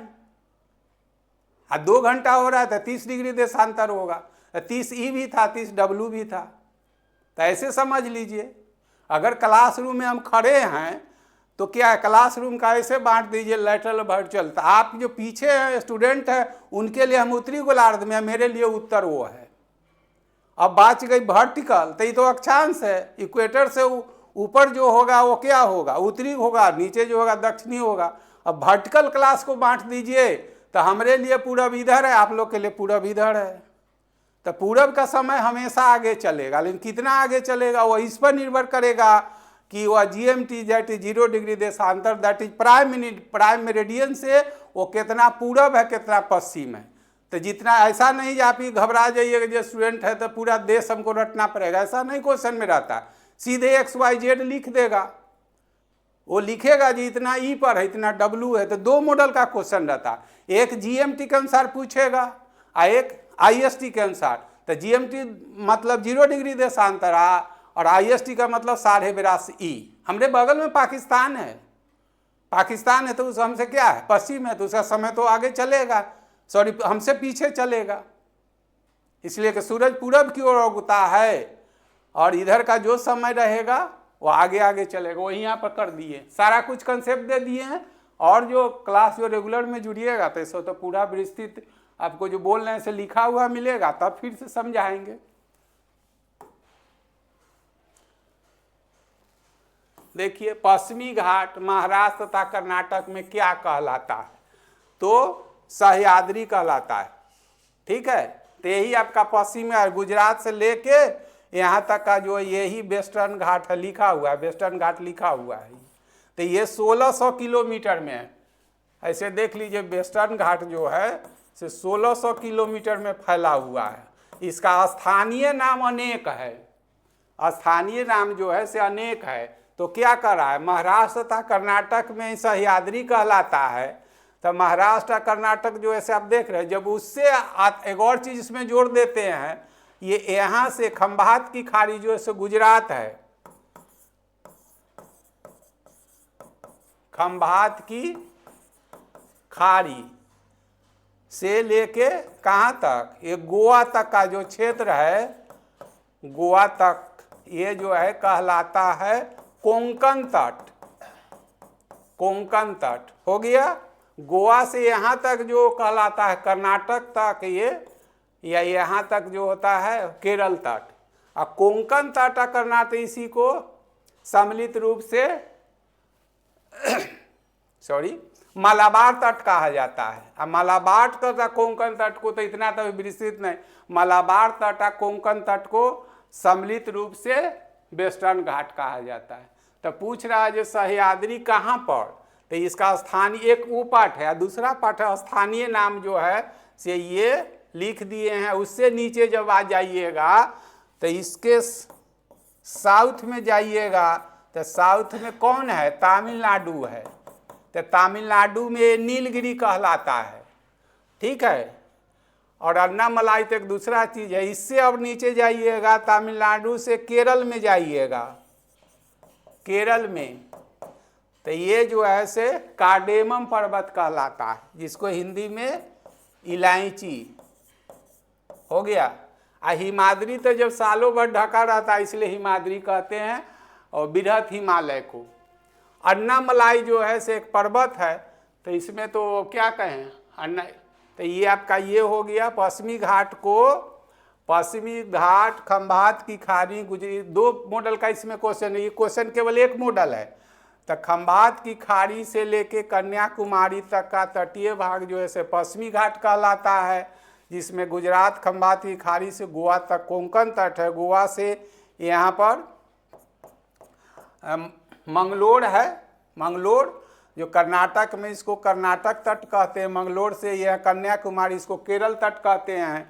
2 घंटा हो रहा है तो 30 डिग्री देशांतर होगा, 30 E भी था, 30 W भी था। तो ऐसे समझ लीजिए, अगर क्लासरूम में हम खड़े हैं तो क्या है, क्लासरूम का ऐसे बांट दीजिए लैटरल वर्चुअल, तो आप जो पीछे स्टूडेंट हैं उनके लिए हम उत्तरी गोलार्ध में, मेरे लिए उत्तर वो है। अब बात गई वर्टिकल, तो ये तो अक्षांश है, इक्वेटर से ऊपर जो होगा वो क्या होगा, उत्तरी होगा, नीचे जो होगा दक्षिणी होगा। अब वर्टिकल क्लास को बांट दीजिए, तो हमारे लिए पूरब इधर है, आप लोग के लिए पूरब इधर है। तो पूरब का समय हमेशा आगे चलेगा, लेकिन कितना आगे चलेगा वो इस पर निर्भर करेगा कि वह GMT दैट इज 0 डिग्री देशांतर, दैट इज प्राइम मेरिडियन से वो कितना पूरब है कितना पश्चिम है। तो जितना, ऐसा नहीं कि आप ही घबरा जाइएगा जो स्टूडेंट है तो पूरा देश हमको रटना पड़ेगा, ऐसा नहीं क्वेश्चन में रहता। सीधे XYZ लिख देगा, वो लिखेगा जी इतना E पर है, इतना W है। तो 2 मॉडल का क्वेश्चन रहता, एक GMT के अनुसार पूछेगा और एक IST के अनुसार। तो GMT मतलब 0 डिग्री देशांतर और IST का मतलब 82.5 E। हमारे बगल में पाकिस्तान है तो उस हमसे क्या है, पश्चिम है, तो उसका समय तो आगे चलेगा, सॉरी हमसे पीछे चलेगा। इसलिए कि सूरज पूरब की ओर उगता है और इधर का जो समय रहेगा वो आगे आगे चलेगा। वो यहाँ पर कर दिए, सारा कुछ कंसेप्ट दे दिए हैं। और जो क्लास जो रेगुलर में जुड़िएगा तो इसको तो पूरा विस्तृत आपको जो बोल रहे हैं से लिखा हुआ मिलेगा, तब फिर से समझाएंगे। देखिए पश्चिमी घाट महाराष्ट्र तथा कर्नाटक में क्या कहलाता है, तो सह्याद्री कहलाता है। ठीक है, तो यही आपका पश्चिम है, गुजरात से लेके यहाँ तक का जो यही वेस्टर्न घाट है, लिखा हुआ है, वेस्टर्न घाट लिखा हुआ है। तो ये 1600 किलोमीटर में है। ऐसे देख लीजिए वेस्टर्न घाट जो है से 1600 किलोमीटर में फैला हुआ है। इसका स्थानीय नाम अनेक है, स्थानीय नाम जो है से अनेक है। तो क्या कर रहा है, महाराष्ट्र तथा कर्नाटक में सह्याद्री कहलाता है। तो महाराष्ट्र कर्नाटक जो ऐसे आप देख रहे हैं, जब उससे एक और चीज इसमें जोड़ देते हैं, ये यहाँ से खंभात की खाड़ी जो है सो गुजरात है, खंभात की खाड़ी से लेके कहाँ तक, ये गोवा तक का जो क्षेत्र है, गोवा तक ये जो है कहलाता है कोंकण तट। कोंकण तट हो गया। गोवा से यहाँ तक जो कहलाता है कर्नाटक तक, ये या यहाँ तक जो होता है केरल तट। और कोंकण तट कर्नाटक इसी को सम्मिलित रूप से मलाबार तट कहा जाता है। अब मलाबार तथा कोंकण तट को तो इतना तो विस्तृत नहीं, मलाबार तथा कोंकण तट को सम्मिलित रूप से वेस्टर्न घाट कहा जाता है। तो पूछ रहा है जो सह्याद्री कहाँ पर, तो इसका स्थानीय एक वो पाठ है, दूसरा पाठ है स्थानीय नाम जो है से ये लिख दिए हैं। उससे नीचे जब आ जाइएगा तो इसके साउथ में जाइएगा तो साउथ में कौन है, तमिलनाडु है। तो तमिलनाडु में नीलगिरी कहलाता है, ठीक है। और अन्नामलाई तो एक दूसरा चीज़ है। इससे अब नीचे जाइएगा तमिलनाडु से केरल में जाइएगा, केरल में तो ये जो है से कार्डेमम पर्वत कहलाता है, जिसको हिंदी में इलायची हो गया। हिमाद्री तो जब सालों भर ढका रहता है इसलिए हिमाद्री कहते हैं, और बृहत हिमालय को। अन्नामलाई जो है से एक पर्वत है, तो इसमें तो क्या कहें अन्ना, तो ये आपका ये हो गया पश्चिमी घाट को, पश्चिमी घाट खंभात की खाड़ी गुजरी। दो मॉडल का इसमें क्वेश्चन है, ये क्वेश्चन केवल एक मॉडल है। तो खंभात की खाड़ी से लेके कन्याकुमारी तक का तटीय भाग जो है से पश्चिमी घाट कहलाता है, जिसमें गुजरात खंभात की खाड़ी से गोवा तक कोंकण तट है। गोवा से यहाँ पर मंगलोर है, मंगलोर जो कर्नाटक में, इसको कर्नाटक तट कहते हैं। मंगलोर से यह कन्याकुमारी, इसको केरल तट कहते हैं।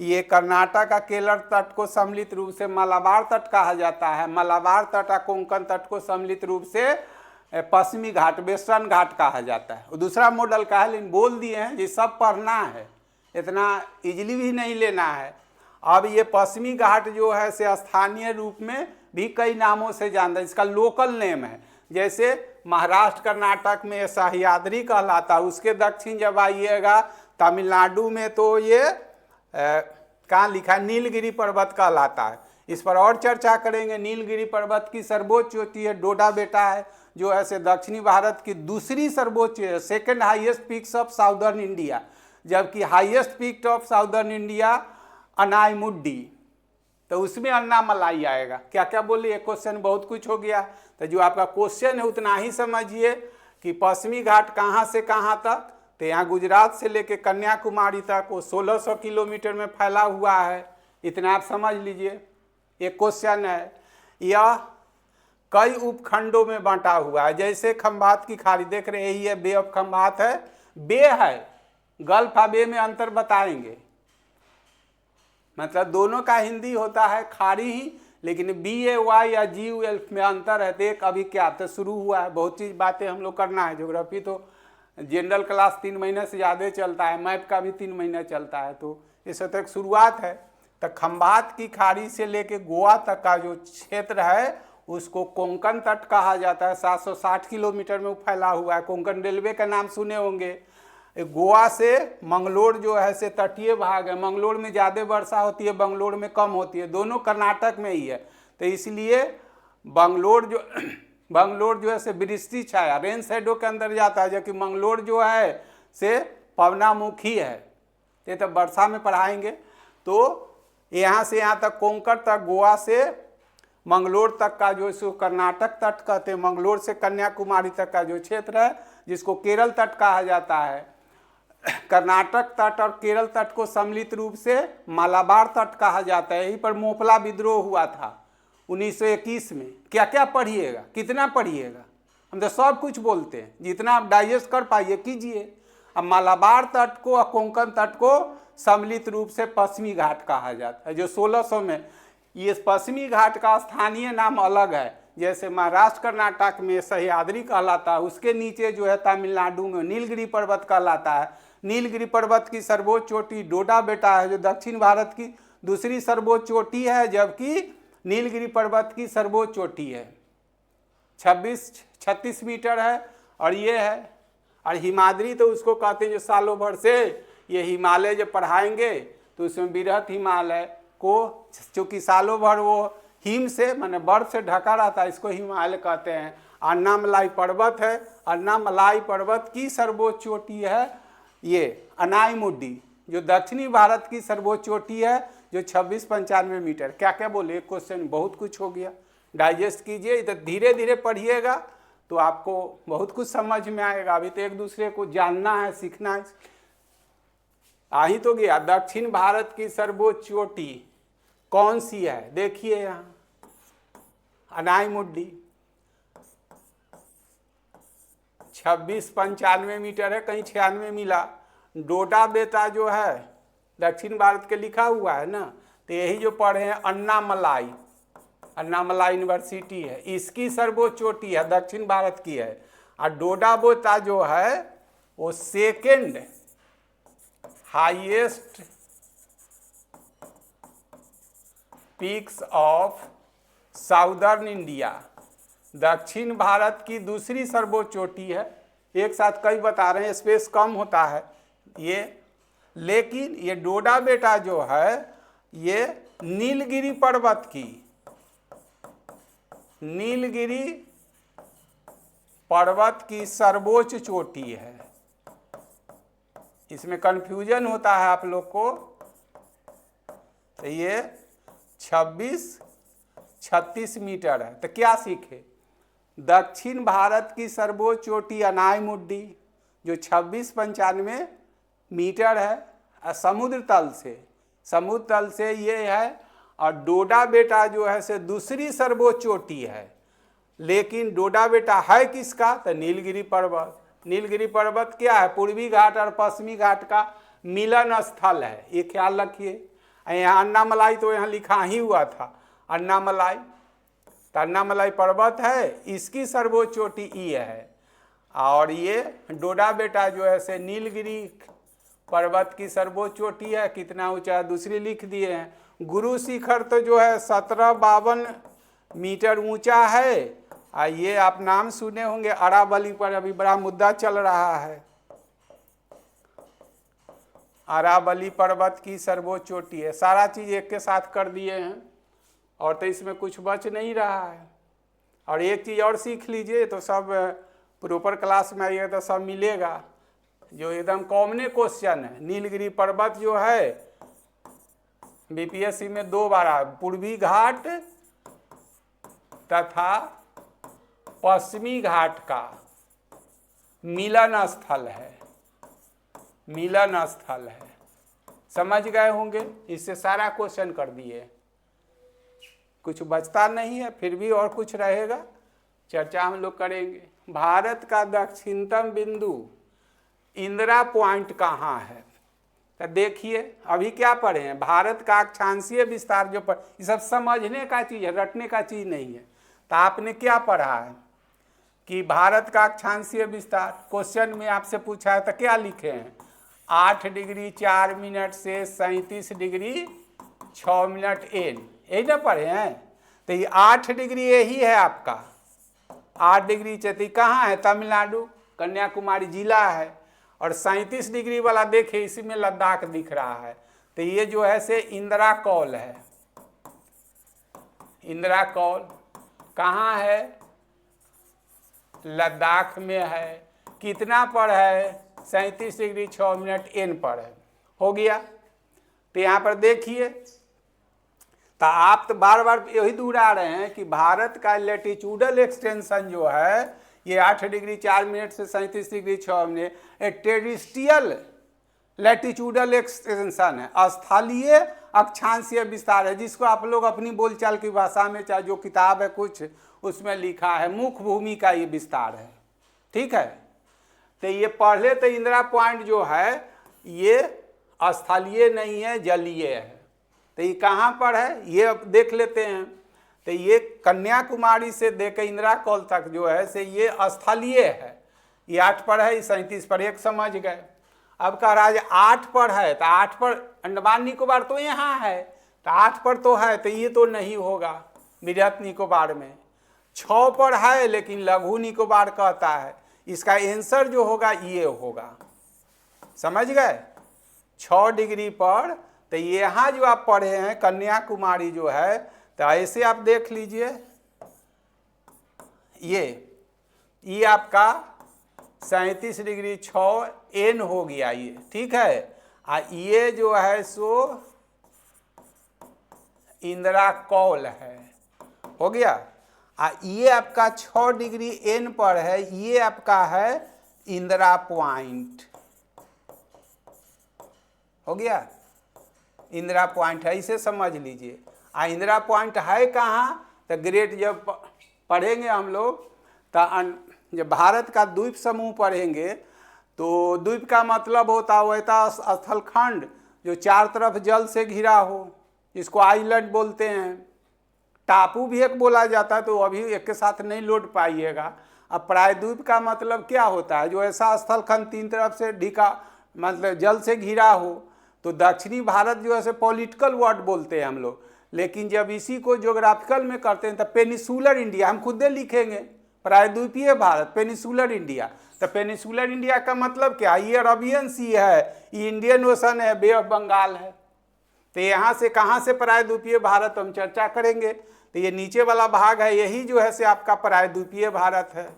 ये कर्नाटक का केरल तट को सम्मिलित रूप से मलाबार तट कहा जाता है। मलाबार तट और कोंकण तट को सम्मिलित रूप से पश्चिमी घाट, वेस्टर्न घाट कहा जाता है। दूसरा मॉडल का है, लेकिन बोल दिए हैं ये सब पढ़ना है, इतना इजीली भी नहीं लेना है। अब ये पश्चिमी घाट जो है से स्थानीय रूप में भी कई नामों से जानते हैं, इसका लोकल नेम है। जैसे महाराष्ट्र कर्नाटक में सह्याद्री कहलाता है, उसके दक्षिण जब आइएगा तमिलनाडु में तो ये कहाँ लिखा है, नीलगिरी पर्वत कहलाता है। इस पर और चर्चा करेंगे। नीलगिरी पर्वत की सर्वोच्च चोटी है डोडा बेटा है, जो ऐसे दक्षिणी भारत की दूसरी सर्वोच्च है, second highest peaks of southern India. जबकि highest peak of southern India अनाईमुड्डी, तो उसमें अन्नामलाई आएगा। क्या क्या बोले, एक क्वेश्चन बहुत कुछ हो गया। तो जो आपका क्वेश्चन है उतना ही समझिए कि पश्चिमी घाट कहाँ से कहाँ तक, तो यहाँ गुजरात से लेके कन्याकुमारी तक वो 1600 किलोमीटर में फैला हुआ है, इतना आप समझ लीजिए। एक क्वेश्चन है, यह कई उपखंडों में बांटा हुआ है। जैसे खंभात की खाड़ी देख रहे हैं, ये बे ऑफ खंभात है, बे है, गल्फ और बे में अंतर बताएंगे। मतलब दोनों का हिंदी होता है खाड़ी ही, लेकिन BAY या GUL में अंतर है। देख अभी क्या तो शुरू हुआ है, बहुत चीज़ बातें हम लोग करना है। ज्योग्राफी तो जनरल क्लास 3 महीने से ज़्यादा चलता है, मैप का भी 3 महीने चलता है, तो इस तक शुरुआत है। तो खंभात की खाड़ी से लेके गोवा तक का जो क्षेत्र है उसको कोंकण तट कहा जाता है। 760 किलोमीटर में फैला हुआ है। कोंकण रेलवे का नाम सुने होंगे। गोवा से मंगलोर जो है से तटीय भाग है, मंगलोर में ज़्यादा वर्षा होती है, बंगलोर में कम होती है, दोनों कर्नाटक में ही है। तो इसलिए बंगलोर जो है से वृष्टि छाया रेन शेडो के अंदर जाता है, जबकि मंगलोर जो है से पवनामुखी है। ये तो वर्षा में पढ़ाएंगे। तो यहाँ से यहाँ तक कोंकण तक, गोवा से मंगलोर तक का जो इसको कर्नाटक तट कहते हैं। मंगलोर से कन्याकुमारी तक का जो क्षेत्र है जिसको केरल तट कहा जाता है। कर्नाटक तट और केरल तट को सम्मिलित रूप से मलाबार तट कहा जाता है। यहीं पर मोपला विद्रोह हुआ था 1921 में। क्या क्या पढ़िएगा, कितना पढ़िएगा, हम तो सब कुछ बोलते हैं, जितना आप डाइजेस्ट कर पाइए कीजिए। अब मलाबार तट को और कोंकण तट को सम्मिलित रूप से पश्चिमी घाट कहा जाता है, जो 1600 में। ये पश्चिमी घाट का स्थानीय नाम अलग है। जैसे महाराष्ट्र कर्नाटक में सह्याद्री कहलाता है, उसके नीचे जो है तमिलनाडु में नीलगिरी पर्वत कहलाता है। नीलगिरी पर्वत की सर्वोच्च चोटी डोडा बेटा है, जो दक्षिण भारत की दूसरी सर्वोच्च चोटी है, जबकि नीलगिरी पर्वत की सर्वोच्च चोटी है 36 मीटर है। और ये है, और हिमाद्री तो उसको कहते हैं जो सालों भर से ये हिमालय जब पढ़ाएंगे तो उसमें बृहत हिमालय को, चूँकि सालों भर वो हिम से माने बर्फ से ढका रहता है, इसको हिमालय कहते हैं। अन्नामलाई पर्वत है, अन्नामलाई पर्वत की सर्वोच्च चोटी है ये अनाईमुड्डी, जो दक्षिणी भारत की सर्वोच्च चोटी है, जो 2695 मीटर। क्या क्या बोले, क्वेश्चन बहुत कुछ हो गया, डाइजेस्ट कीजिए, तो धीरे धीरे पढ़िएगा तो आपको बहुत कुछ समझ में आएगा। अभी तो एक दूसरे को जानना है, सीखना है। आ ही तो गया। दक्षिण भारत की सर्वोच्च चोटी कौन सी है? देखिए यहाँ अनाईमुड्डी 2695 मीटर है, कहीं 96 मिला। डोडा बेटा जो है दक्षिण भारत के लिखा हुआ है ना, तो यही जो पढ़े हैं अन्नामलाई, अन्नामलाई यूनिवर्सिटी है, इसकी सर्वोच्च चोटी है, दक्षिण भारत की है। और डोडा बेटा जो है वो second highest peaks of southern India, दक्षिण भारत की दूसरी सर्वोच्च चोटी है। एक साथ कई बता रहे हैं, स्पेस कम होता है ये, लेकिन ये डोडा बेटा जो है ये नीलगिरी पर्वत की, नीलगिरी पर्वत की सर्वोच्च चोटी है। इसमें कंफ्यूजन होता है आप लोग को, तो ये 36 मीटर है। तो क्या सीखे? दक्षिण भारत की सर्वोच्च चोटी अनाईमुड्डी जो 2695 मीटर है समुद्र तल से ये है। और डोडा बेटा जो है से दूसरी सर्वोच्च चोटी है, लेकिन डोडा बेटा है किसका? तो नीलगिरी पर्वत। नीलगिरी पर्वत क्या है? पूर्वी घाट और पश्चिमी घाट का मिलन स्थल है, ये ख्याल रखिए। यहाँ अन्नामलाई तो यहाँ लिखा ही हुआ था अन्नामलाई, तो अन्नामलाई पर्वत है, इसकी सर्वोच्च चोटी ये है। और ये डोडा बेटा जो है से नीलगिरी पर्वत की सर्वोच्च चोटी है। कितना ऊंचा है दूसरी लिख दिए हैं। गुरु शिखर तो जो है 1752 मीटर ऊंचा है। ये आप नाम सुने होंगे, अरावली पर अभी बड़ा मुद्दा चल रहा है। अरावली पर्वत की सर्वोच्च चोटी है। सारा चीज एक के साथ कर दिए हैं और तो इसमें कुछ बच नहीं रहा है। और एक चीज और सीख लीजिए तो सब प्रॉपर क्लास में आइएगा तो सब मिलेगा, जो एकदम कॉमन क्वेश्चन है। नीलगिरी पर्वत जो है बीपीएससी में 2 बार आया, पूर्वी घाट तथा पश्चिमी घाट का मिलन स्थल है, मिलन स्थल है। समझ गए होंगे, इससे सारा क्वेश्चन कर दिए, कुछ बचता नहीं है। फिर भी और कुछ रहेगा, चर्चा हम लोग करेंगे। भारत का दक्षिणतम बिंदु इंदिरा पॉइंट कहाँ है? तो देखिए अभी क्या पढ़े हैं, भारत का अक्षांशीय विस्तार जो पर, ये सब समझने का चीज़ है, रटने का चीज़ नहीं है। तो आपने क्या पढ़ा है कि भारत का अक्षांशीय विस्तार क्वेश्चन में आपसे पूछा है, तो क्या लिखे हैं? 8 डिग्री 4 मिनट से 37 डिग्री 6 मिनट एन, यही ना पढ़े हैं। तो ये 8 डिग्री यही है आपका, 8 डिग्री चेती कहाँ है? तमिलनाडु, कन्याकुमारी जिला है। और 37 डिग्री वाला देखिए इसी में लद्दाख दिख रहा है। तो ये जो है से इंदिरा कौल है। इंदिरा कौल कहाँ है? लद्दाख में है। कितना पर है? 37 डिग्री 6 मिनट एन पर है। हो गया। तो यहाँ पर देखिए, तो आप तो बार बार यही दोहरा रहे हैं कि भारत का लैटिट्यूडल एक्सटेंशन जो है ये 8 डिग्री 4 मिनट से 37 डिग्री 6 मिनट एक टेरिस्ट्रियल लैटिट्यूडल एक्सटेंशन है, स्थलीय अक्षांशीय विस्तार है, जिसको आप लोग अपनी बोलचाल की भाषा में चाहे जो किताब है कुछ उसमें लिखा है, मुख्य भूमि का ये विस्तार है। ठीक है। तो ये पहले तो इंदिरा पॉइंट जो है ये स्थलीय नहीं है, जलीय है। तो ये कहाँ पर है ये अब देख लेते हैं। तो ये कन्याकुमारी से देकर इंदिरा कौल तक जो है से ये स्थलीय है। ये 8 पर है, 37 पर, एक समझ गए। अब कह रहा है 8 पर है, तो 8 पर अंडमान निकोबार तो यहाँ है, तो 8 पर तो है, तो ये तो नहीं होगा बृहत निकोबार में। 6 पर है लेकिन लघु निकोबार कहता है, इसका आंसर जो होगा ये होगा। समझ गए? 6 डिग्री पर, तो यहाँ जो आप पढ़े हैं कन्याकुमारी जो है, तो ऐसे आप देख लीजिए, ये आपका 37 डिग्री 6 एन हो गया ये। ठीक है। ये जो है सो इंदिरा कौल है, हो गया। ये आपका 6 डिग्री एन पर है, ये आपका है इंदिरा पॉइंट, हो गया, इंदिरा पॉइंट है, इसे समझ लीजिए। इंदिरा पॉइंट है कहाँ, तो ग्रेट जब पढ़ेंगे हम लोग, तो जब भारत का द्वीप समूह पढ़ेंगे तो द्वीप का मतलब होता है स्थलखंड जो चार तरफ जल से घिरा हो, इसको आइलैंड बोलते हैं। टापू भी एक बोला जाता है, तो अभी एक के साथ नहीं लोड पाइएगा। अब प्रायद्वीप का मतलब क्या होता है, जो ऐसा स्थलखंड तीन तरफ से ढका मतलब जल से घिरा हो। तो दक्षिणी भारत जो है पॉलिटिकल वर्ड बोलते हैं हम लोग, लेकिन जब इसी को ज्योग्राफिकल में करते हैं तो पेनिसुलर इंडिया, हम खुदे लिखेंगे प्रायद्वीपीय भारत, पेनिसुलर इंडिया। तो पेनिसुलर इंडिया का मतलब क्या, ये अरबियन सी है, ये इंडियन ओशन है, बे ऑफ बंगाल है। तो यहाँ से कहाँ से प्रायद्वीपीय भारत हम चर्चा करेंगे। तो ये नीचे वाला भाग है, यही जो है से आपका प्रायद्वीपीय भारत है,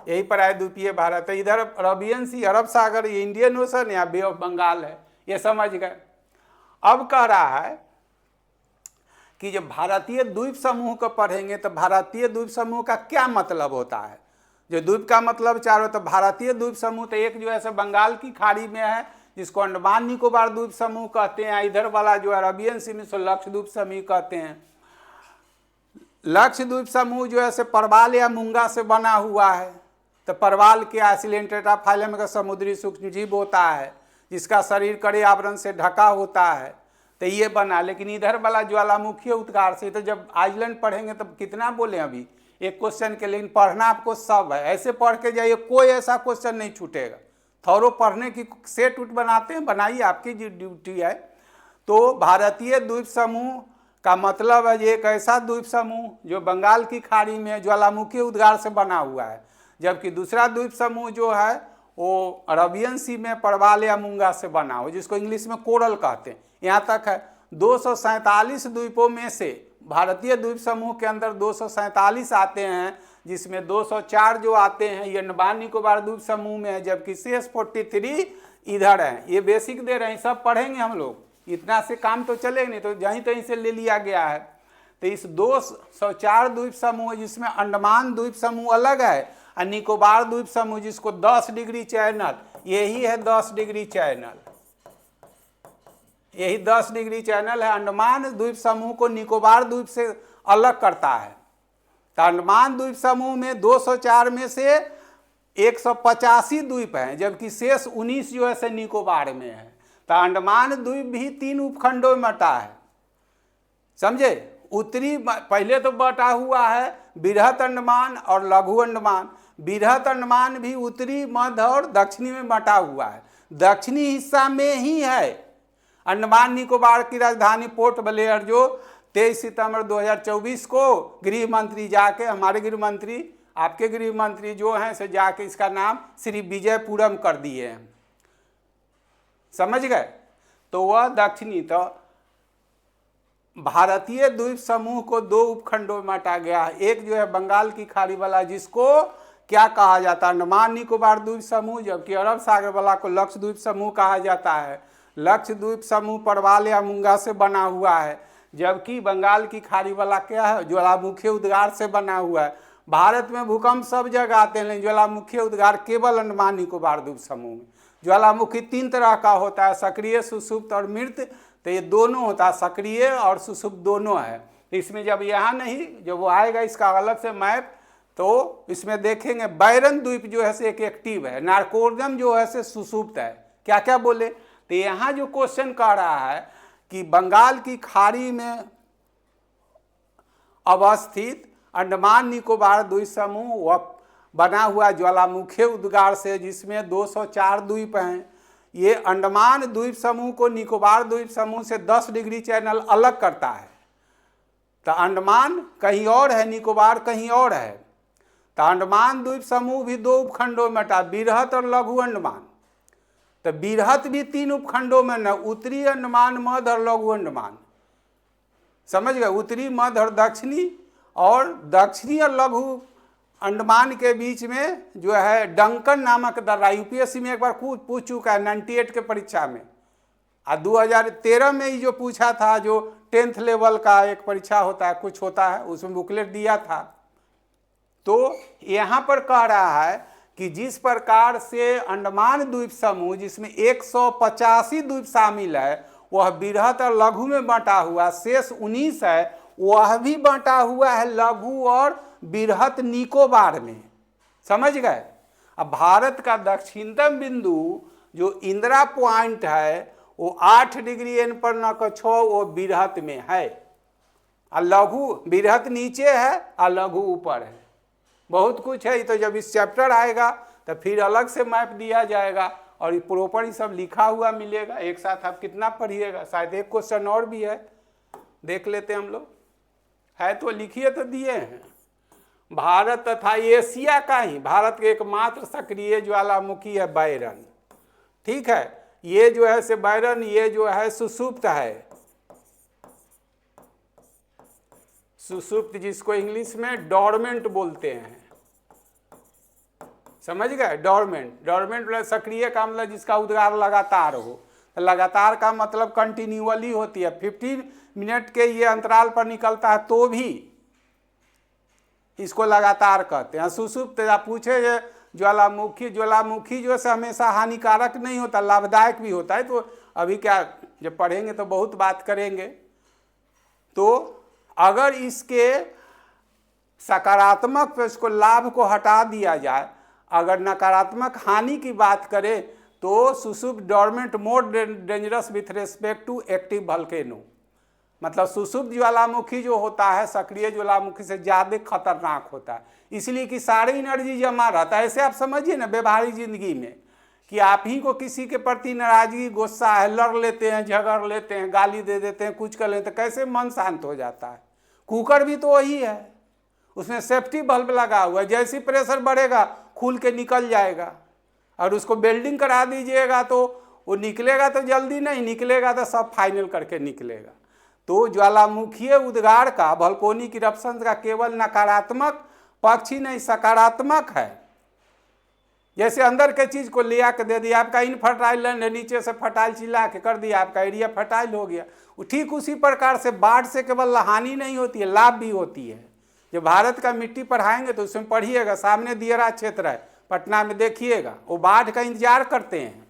यही प्रायद्वीपीय भारत है। इधर अरबियन सी, अरब सागर, ये इंडियन ओशन या बे ऑफ बंगाल है, ये समझ गए। अब कह रहा है कि जब भारतीय द्वीप समूह को पढ़ेंगे तो भारतीय द्वीप समूह का क्या मतलब होता है। जो द्वीप का मतलब चारों, तो भारतीय द्वीप समूह तो एक जो है बंगाल की खाड़ी में है, जिसको अंडमान निकोबार द्वीप समूह कहते हैं। इधर वाला जो अरबियन सी में सो लक्षद्वीप समूह कहते हैं। लक्षद्वीप समूह जो है परवाल या मूंगा से बना हुआ है। तो परवाल क्या, सिलेंट्रेटा फाइलम का समुद्री सूक्ष्मजीव होता है, जिसका शरीर कड़े आवरण से ढका होता है। तो ये बना, लेकिन इधर वाला ज्वालामुखी उद्गार से, तो जब आइलैंड पढ़ेंगे तब कितना बोले अभी एक क्वेश्चन के, लेकिन पढ़ना आपको सब है, ऐसे पढ़ के जाइए, कोई ऐसा क्वेश्चन नहीं छूटेगा। थोरो पढ़ने की सेट उट बनाते हैं, बनाइए, आपकी ड्यूटी है। तो भारतीय द्वीप समूह का मतलब है एक ऐसा द्वीप समूह जो बंगाल की खाड़ी में ज्वालामुखी उद्गार से बना हुआ है, जबकि दूसरा द्वीप समूह जो है वो अरबियन सी में परवाल या मूंगा से बना हो, जिसको इंग्लिश में कोरल कहते हैं। यहाँ तक है 247 द्वीपों में से भारतीय द्वीप समूह के अंदर 247 आते हैं, जिसमें 204 जो आते हैं ये अंडमान निकोबार द्वीप समूह में है, जबकि शेष 43 इधर है। ये बेसिक दे रहे हैं, सब पढ़ेंगे हम लोग, इतना से काम तो चलेगा नहीं, तो जहीं तहीं से ले लिया गया है। तो इस 204 द्वीप समूह जिसमें अंडमान द्वीप समूह अलग है और निकोबार द्वीप समूह जिसको 10 डिग्री चैनल, यही है 10 डिग्री चैनल, यही 10 डिग्री चैनल है। अंडमान द्वीप समूह को निकोबार द्वीप से अलग करता है। तो अंडमान द्वीप समूह में 204 में से 185 द्वीप हैं, जबकि शेष 19 जो है निकोबार में है। तो अंडमान द्वीप भी 3 उपखंडों में बटा है, समझे। उत्तरी पहले तो बटा हुआ है बृहत अंडमान और लघु अंडमान। बृहत अंडमान भी उत्तरी, मध्य और दक्षिणी में बटा हुआ है। दक्षिणी हिस्सा में ही है अंडमान निकोबार की राजधानी पोर्ट ब्लेयर, जो 23 सितंबर 2024 को गृह मंत्री जाके, हमारे गृह मंत्री, आपके गृह मंत्री जो हैं से जाके इसका नाम श्री विजयपुरम कर दिए हैं, समझ गए। तो वह दक्षिणी, तो भारतीय द्वीप समूह को 2 उपखंडों में बांटा गया है। एक जो है बंगाल की खाड़ी वाला, जिसको क्या कहा जाता है, अंडमान निकोबार द्वीप समूह, जबकि अरब सागर वाला को लक्षद्वीप समूह कहा जाता है। लक्षद्वीप समूह परवाल या मूंगा से बना हुआ है, जबकि बंगाल की खाड़ी वाला क्या है, ज्वालामुखी उद्गार से बना हुआ है। भारत में भूकंप सब जगह आते हैं, ज्वालामुखी उद्गार केवल अंडमान निकोबार द्वीप समूह में। ज्वालामुखी 3 तरह का होता है, सक्रिय, सुषुप्त और मृत। तो ये दोनों होता है, सक्रिय और सुषुप्त दोनों है। तो इसमें जब यहाँ नहीं, जब वो आएगा इसका अलग से मैप, तो इसमें देखेंगे बैरन द्वीप जो है से एक एक्टिव है, नारकोर्डम जो है से सुषुप्त है। क्या क्या बोले, तो यहाँ जो क्वेश्चन कह रहा है कि बंगाल की खाड़ी में अवस्थित अंडमान निकोबार द्वीप समूह वह बना हुआ ज्वालामुखी उद्गार से, जिसमें 204 द्वीप हैं। ये अंडमान द्वीप समूह को निकोबार द्वीप समूह से 10 डिग्री चैनल अलग करता है। तो अंडमान कहीं और है, निकोबार कहीं और है। तो अंडमान द्वीप समूह भी 2 उपखंडों में बटा, बृहत और लघु अंडमान। तो बृहत भी 3 उपखंडों में न, उत्तरी अंडमान, मध्य और लघु अंडमान, समझ गए। उत्तरी, मध्य और दक्षिणी, और दक्षिणी और लघु अंडमान के बीच में जो है डंकन नामक दर्रा, यूपीएससी में एक बार पूछ चुका है 98 के परीक्षा में, और 2013 में ही जो पूछा था, जो 10th लेवल का एक परीक्षा होता है, कुछ होता है, उसमें बुकलेट दिया था। तो यहाँ पर कह रहा है कि जिस प्रकार से अंडमान द्वीप समूह जिसमें 185 द्वीप शामिल है वह बृहत और लघु में बांटा हुआ, शेष 19 है वह भी बांटा हुआ है लघु और बृहत निकोबार में। समझ गए। अब भारत का दक्षिणतम बिंदु जो इंदिरा पॉइंट है वो 8 डिग्री N पर 9 वो बृहत में है और लघु बृहत नीचे है और लघु ऊपर है। बहुत कुछ है, तो जब इस चैप्टर आएगा तो फिर अलग से मैप दिया जाएगा और ये प्रॉपर ही सब लिखा हुआ मिलेगा। एक साथ आप कितना पढ़िएगा, शायद एक क्वेश्चन और भी है, देख लेते हैं हम लोग। है तो लिखिए तो दिए हैं। भारत तथा एशिया का ही भारत के एकमात्र सक्रिय ज्वालामुखी है बैरन। ठीक है, ये जो है से बैरन, ये जो है सुषुप्त है, सुषुप्त जिसको इंग्लिश में डॉर्मेंट बोलते हैं। समझ गए। डॉर्मेंट, डॉर्मेंट मतलब सक्रिय का मतलब जिसका उद्गार लगातार हो। तो लगातार का मतलब कंटिन्यूअली होती है, 15 मिनट के ये अंतराल पर निकलता है तो भी इसको लगातार कहते हैं। सुषुप्त आप पूछे ज्वालामुखी, ज्वालामुखी जो है हमेशा हानिकारक नहीं होता, लाभदायक भी होता है। तो अभी क्या जब पढ़ेंगे तो बहुत बात करेंगे। तो अगर इसके सकारात्मक पे इसको लाभ को हटा दिया जाए, अगर नकारात्मक हानि की बात करें तो सुषुप्त dormant more dangerous with respect to active volcano, मतलब सुषुप्त ज्वालामुखी जो होता है सक्रिय ज्वालामुखी से ज़्यादा खतरनाक होता है, इसलिए कि सारी एनर्जी जमा रहता है। ऐसे आप समझिए ना व्यवहारिक जिंदगी में कि आप ही को किसी के प्रति नाराजगी गुस्सा है, लड़ लेते हैं, झगड़ लेते हैं, गाली दे देते हैं, कुछ कर लेते हैं, कैसे मन शांत हो जाता है। कुकर भी तो वही है, उसमें सेफ्टी बल्ब लगा हुआ है, जैसे प्रेशर बढ़ेगा खुल के निकल जाएगा। और उसको वेल्डिंग करा दीजिएगा तो वो निकलेगा तो जल्दी नहीं निकलेगा, तो सब फाइनल करके निकलेगा। तो ज्वालामुखीय उद्गार का वोल्केनिक इरप्शन का केवल नकारात्मक पक्ष ही नहीं सकारात्मक है। जैसे अंदर के चीज को ले आके दे दिया, आपका इनफर्टाइल लैंड है, नीचे से फर्टाइल चिल्ला के कर दिया, आपका एरिया फर्टाइल हो गया। ठीक उसी प्रकार से बाढ़ से केवल हानि नहीं होती है, लाभ भी होती है। जब भारत का मिट्टी पढ़ाएंगे तो उसमें पढ़िएगा, सामने दियरा क्षेत्र है पटना में, देखिएगा वो बाढ़ का इंतजार करते हैं।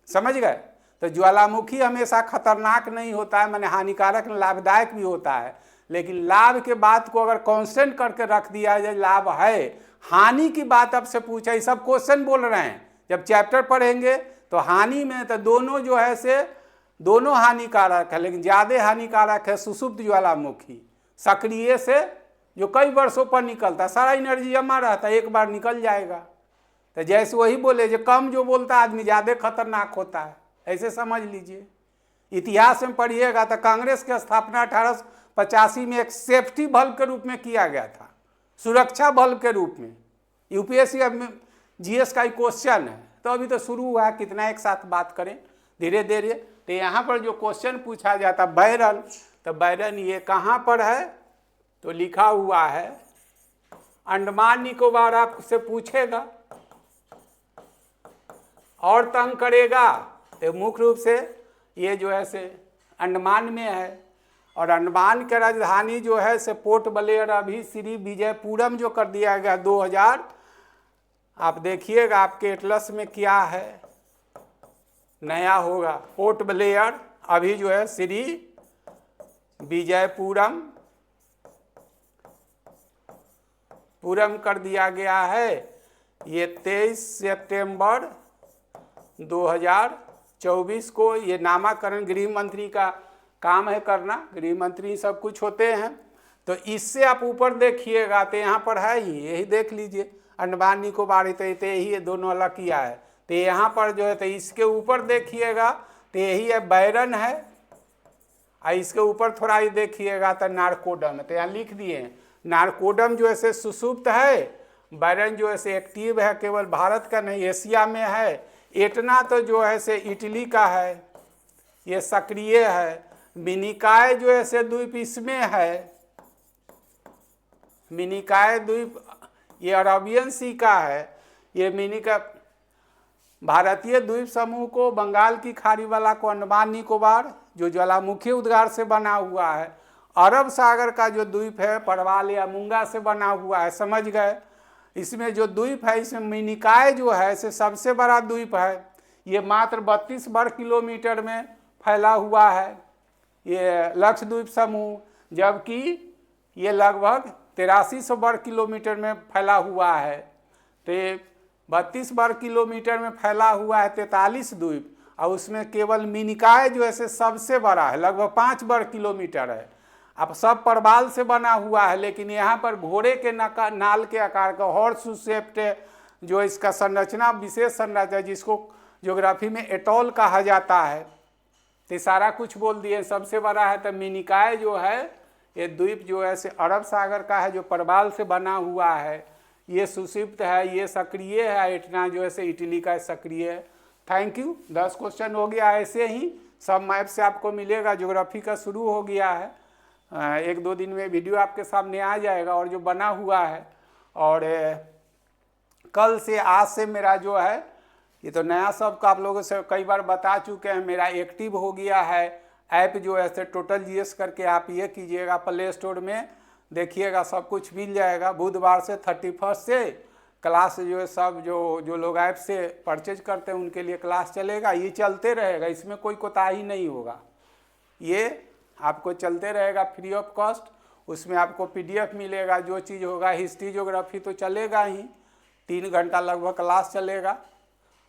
समझ गए। तो ज्वालामुखी हमेशा खतरनाक नहीं होता है, माने हानिकारक लाभदायक भी होता है। लेकिन लाभ के बात को अगर कांस्टेंट करके रख दिया जाए, लाभ है, हानि की बात आपसे पूछा, ये सब क्वेश्चन बोल रहे हैं। जब चैप्टर पढ़ेंगे तो हानि में तो दोनों जो है से दोनों हानिकारक है, लेकिन ज़्यादा हानिकारक है सुषुप्त ज्वालामुखी सक्रिय से जो कई वर्षों पर निकलता है, सारा एनर्जी जमा रहता है, एक बार निकल जाएगा। तो जैसे वही बोले जो कम जो बोलता है आदमी ज़्यादा खतरनाक होता है, ऐसे समझ लीजिए। इतिहास में पढ़िएगा तो कांग्रेस की स्थापना 1885 में एक सेफ्टी बल्ब के रूप में किया गया था, सुरक्षा बल्ब के रूप में। यूपीएससी में जीएस का ही क्वेश्चन है, तो अभी तो शुरू हुआ है, कितना एक साथ बात करें धीरे धीरे। तो यहाँ पर जो क्वेश्चन पूछा जाता बैरन, तो बैरन ये कहाँ पर है, तो लिखा हुआ है अंडमान निकोबार। आपसे पूछेगा और तंग करेगा तो मुख्य रूप से ये जो है से अंडमान में है। और अंडमान की राजधानी जो है से पोर्ट ब्लेयर अभी श्री विजयपुरम जो कर दिया गया 2000, आप देखिएगा आपके एटलस में क्या है, नया होगा पोर्ट ब्लेयर अभी जो है श्री विजयपुरम कर दिया गया है। ये 23 सितंबर 2024 को ये नामाकरण गृह मंत्री का काम है करना, गृह मंत्री सब कुछ होते हैं। तो इससे आप ऊपर देखिएगा तो यहाँ पर है ही, यही देख लीजिए अंडमान निकोबार, तो यही दोनों अलग किया है। तो यहाँ पर जो है तो इसके ऊपर देखिएगा तो यही है बैरन है, और इसके ऊपर थोड़ा ही देखिएगा तो नारकोडम है। तो यहाँ लिख दिए हैं नारकोडम जो है से सुषुप्त है, बैरन जो है से एक्टिव है, केवल भारत का नहीं एशिया में है। एटना तो जो है से इटली का है, ये सक्रिय है। मिनिकाय जो है से द्वीप इसमें है, मिनिकाय द्वीप ये अरबियन सी का है। ये मिनिका भारतीय द्वीप समूह को बंगाल की खाड़ी वाला को अंडमान निकोबार जो ज्वालामुखी उद्गार से बना हुआ है, अरब सागर का जो द्वीप है परवाल या मूंगा से बना हुआ है, समझ गए। इसमें जो द्वीप है इसमें मिनिकॉय जो है इसे सबसे बड़ा द्वीप है। ये मात्र 32 वर्ग किलोमीटर में फैला हुआ है ये लक्षद्वीप समूह, जबकि ये लगभग 8300 वर्ग किलोमीटर में फैला हुआ है। तो ये 32 वर्ग किलोमीटर में फैला हुआ है 43 द्वीप, और उसमें केवल मिनिकॉय जो है सबसे बड़ा है, लगभग 5 वर्ग किलोमीटर है। अब सब परवाल से बना हुआ है, लेकिन यहाँ पर घोड़े के नाल के आकार का हॉर्स शेप्ड जो इसका संरचना, विशेष संरचना जिसको ज्योग्राफी में एटॉल कहा जाता है। तो सारा कुछ बोल दिए, सबसे बड़ा है। तो मिनिकॉय जो है ये द्वीप जो है अरब सागर का है, जो परवाल से बना हुआ है। ये सुषिप्त है, ये सक्रिय है, इतना जो है इटली का सक्रिय है। Thank you. 10 क्वेश्चन हो गया। ऐसे ही सब मैप से आपको मिलेगा। ज्योग्राफी का शुरू हो गया है, 1-2 दिन में वीडियो आपके सामने आ जाएगा और जो बना हुआ है। और कल से, आज से मेरा जो है ये तो नया सबका आप लोगों से कई बार बता चुके हैं, मेरा एक्टिव हो गया है ऐप जो है टोटल जीएस करके। आप ये कीजिएगा प्ले स्टोर में, देखिएगा सब कुछ मिल जाएगा। बुधवार से 31 से क्लास जो है सब जो लोग ऐप से परचेज करते हैं उनके लिए क्लास चलेगा। ये चलते रहेगा, इसमें कोई कोताही नहीं होगा, ये आपको चलते रहेगा फ्री ऑफ कॉस्ट। उसमें आपको PDF मिलेगा, जो चीज़ होगा। हिस्ट्री ज्योग्राफी तो चलेगा ही, 3 घंटा लगभग क्लास चलेगा।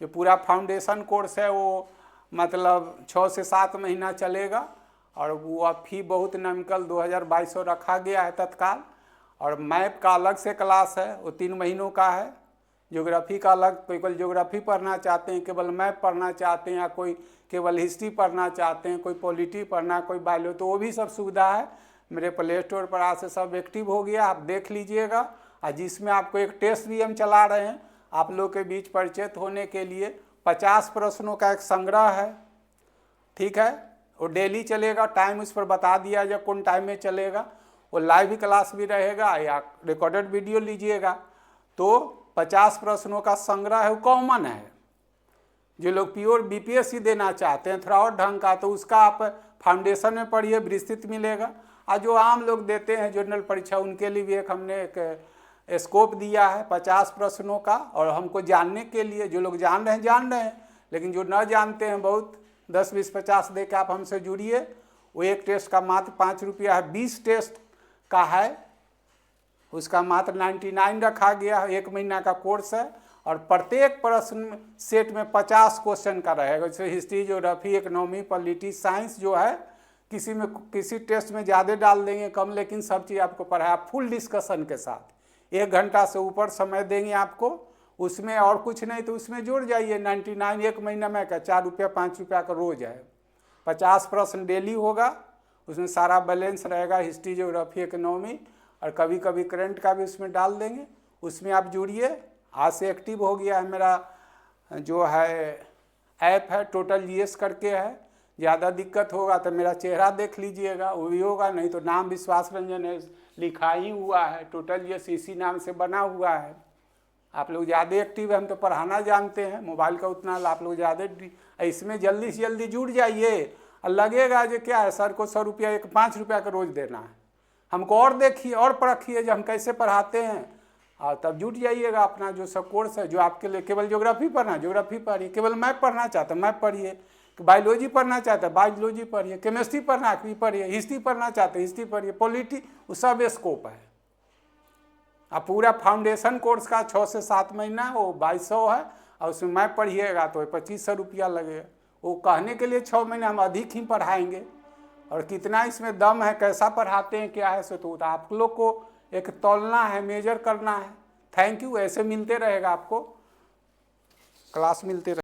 जो पूरा फाउंडेशन कोर्स है वो मतलब 6 से 7 महीना चलेगा। और वो अब फी बहुत नमिकल 2200 रखा गया है तत्काल। और मैप का अलग से क्लास है, वो 3 महीनों का है। ज्योग्राफी का अलग, कोई केवल ज्योग्राफी पढ़ना चाहते हैं, केवल मैप पढ़ना चाहते हैं, या कोई केवल हिस्ट्री पढ़ना चाहते हैं, कोई पॉलिटी पढ़ना, कोई बायो, तो वो भी सब सुविधा है। मेरे प्ले स्टोर पर आज से सब एक्टिव हो गया, आप देख लीजिएगा। और जिसमें आपको एक टेस्ट भी हम चला रहे हैं आप लोग के बीच परिचित होने के लिए। 50 प्रश्नों का एक संग्रह है, ठीक है। वो डेली चलेगा, टाइम उस पर बता दिया जाए कौन टाइम में चलेगा। वो लाइव क्लास भी रहेगा या रिकॉर्डेड वीडियो लीजिएगा। तो 50 प्रश्नों का संग्रह है, वो कॉमन है। जो लोग प्योर BPSC देना चाहते हैं थोड़ा और ढंग का, तो उसका आप फाउंडेशन में पढ़िए, विस्तृत मिलेगा। और जो आम लोग देते हैं जनरल परीक्षा, उनके लिए भी एक हमने एक स्कोप दिया है 50 प्रश्नों का। और हमको जानने के लिए, जो लोग जान रहे हैं, लेकिन जो न जानते हैं बहुत 10, 20, 50 दे के आप हमसे जुड़िए। वो एक टेस्ट का मात्र 5 रुपया है, 20 टेस्ट का है, उसका मात्र 99 रखा गया है। 1 महीना का कोर्स है और प्रत्येक प्रश्न सेट में 50 क्वेश्चन का रहेगा। जैसे history, geography, economy, polity, science जो है किसी टेस्ट में ज़्यादा डाल देंगे, कम, लेकिन सब चीज़ आपको पढ़ाया फुल डिस्कशन के साथ। 1 घंटा से ऊपर समय देंगे आपको, उसमें और कुछ नहीं तो उसमें जुड़ जाइए। 99 1 महीना में का 4 रुपया 5 रुपया का रोज है। 50 प्रश्न डेली होगा, उसमें सारा बैलेंस रहेगा, हिस्ट्री, ज्योग्राफी, इकोनॉमी, और कभी कभी करंट का भी उसमें डाल देंगे। उसमें आप जुड़िए। आज से एक्टिव हो गया है मेरा जो है ऐप है, टोटल जीएस करके है। ज़्यादा दिक्कत होगा तो मेरा चेहरा देख लीजिएगा, वो भी होगा, नहीं तो नाम विश्वास रंजन है, लिखा ही हुआ है। टोटल जीएस इसी नाम से बना हुआ है। आप लोग ज़्यादा एक्टिव है, हम तो पढ़ाना जानते हैं, मोबाइल का उतना आप लोग ज़्यादा इसमें जल्दी से जल्दी जुड़ जाइए। और लगेगा जो क्या है, सर को 100 रुपया, 5 रुपया का रोज़ देना है, हमको और देखिए और परखिए जो हम कैसे पढ़ाते हैं, और तब जुट जाइएगा। अपना जो सब कोर्स है, जो आपके लिए केवल ज्योग्राफी पढ़ना, ज्योग्राफी पढ़िए, केवल मैप पढ़ना चाहते हैं मैप पढ़िए, बायोलॉजी पढ़ना चाहते हैं बायोलॉजी पढ़िए, केमिस्ट्री पढ़ना भी पढ़िए, हिस्ट्री पढ़ना चाहते हैं हिस्ट्री पढ़िए, पॉलिटी, वो सब स्कोप है। अब पूरा फाउंडेशन कोर्स का 6 से 7 महीना वो 2200 है, और उसमें मैप पढ़िएगा तो 2500 रुपया लगेगा। वो कहने के लिए 6 महीने हम अधिक ही पढ़ाएंगे, और कितना इसमें दम है, कैसा पढ़ाते हैं, क्या है, सो तो आप लोग को एक तौलना है, मेजर करना है। Thank you. ऐसे मिलते रहेगा आपको, क्लास मिलते रहे।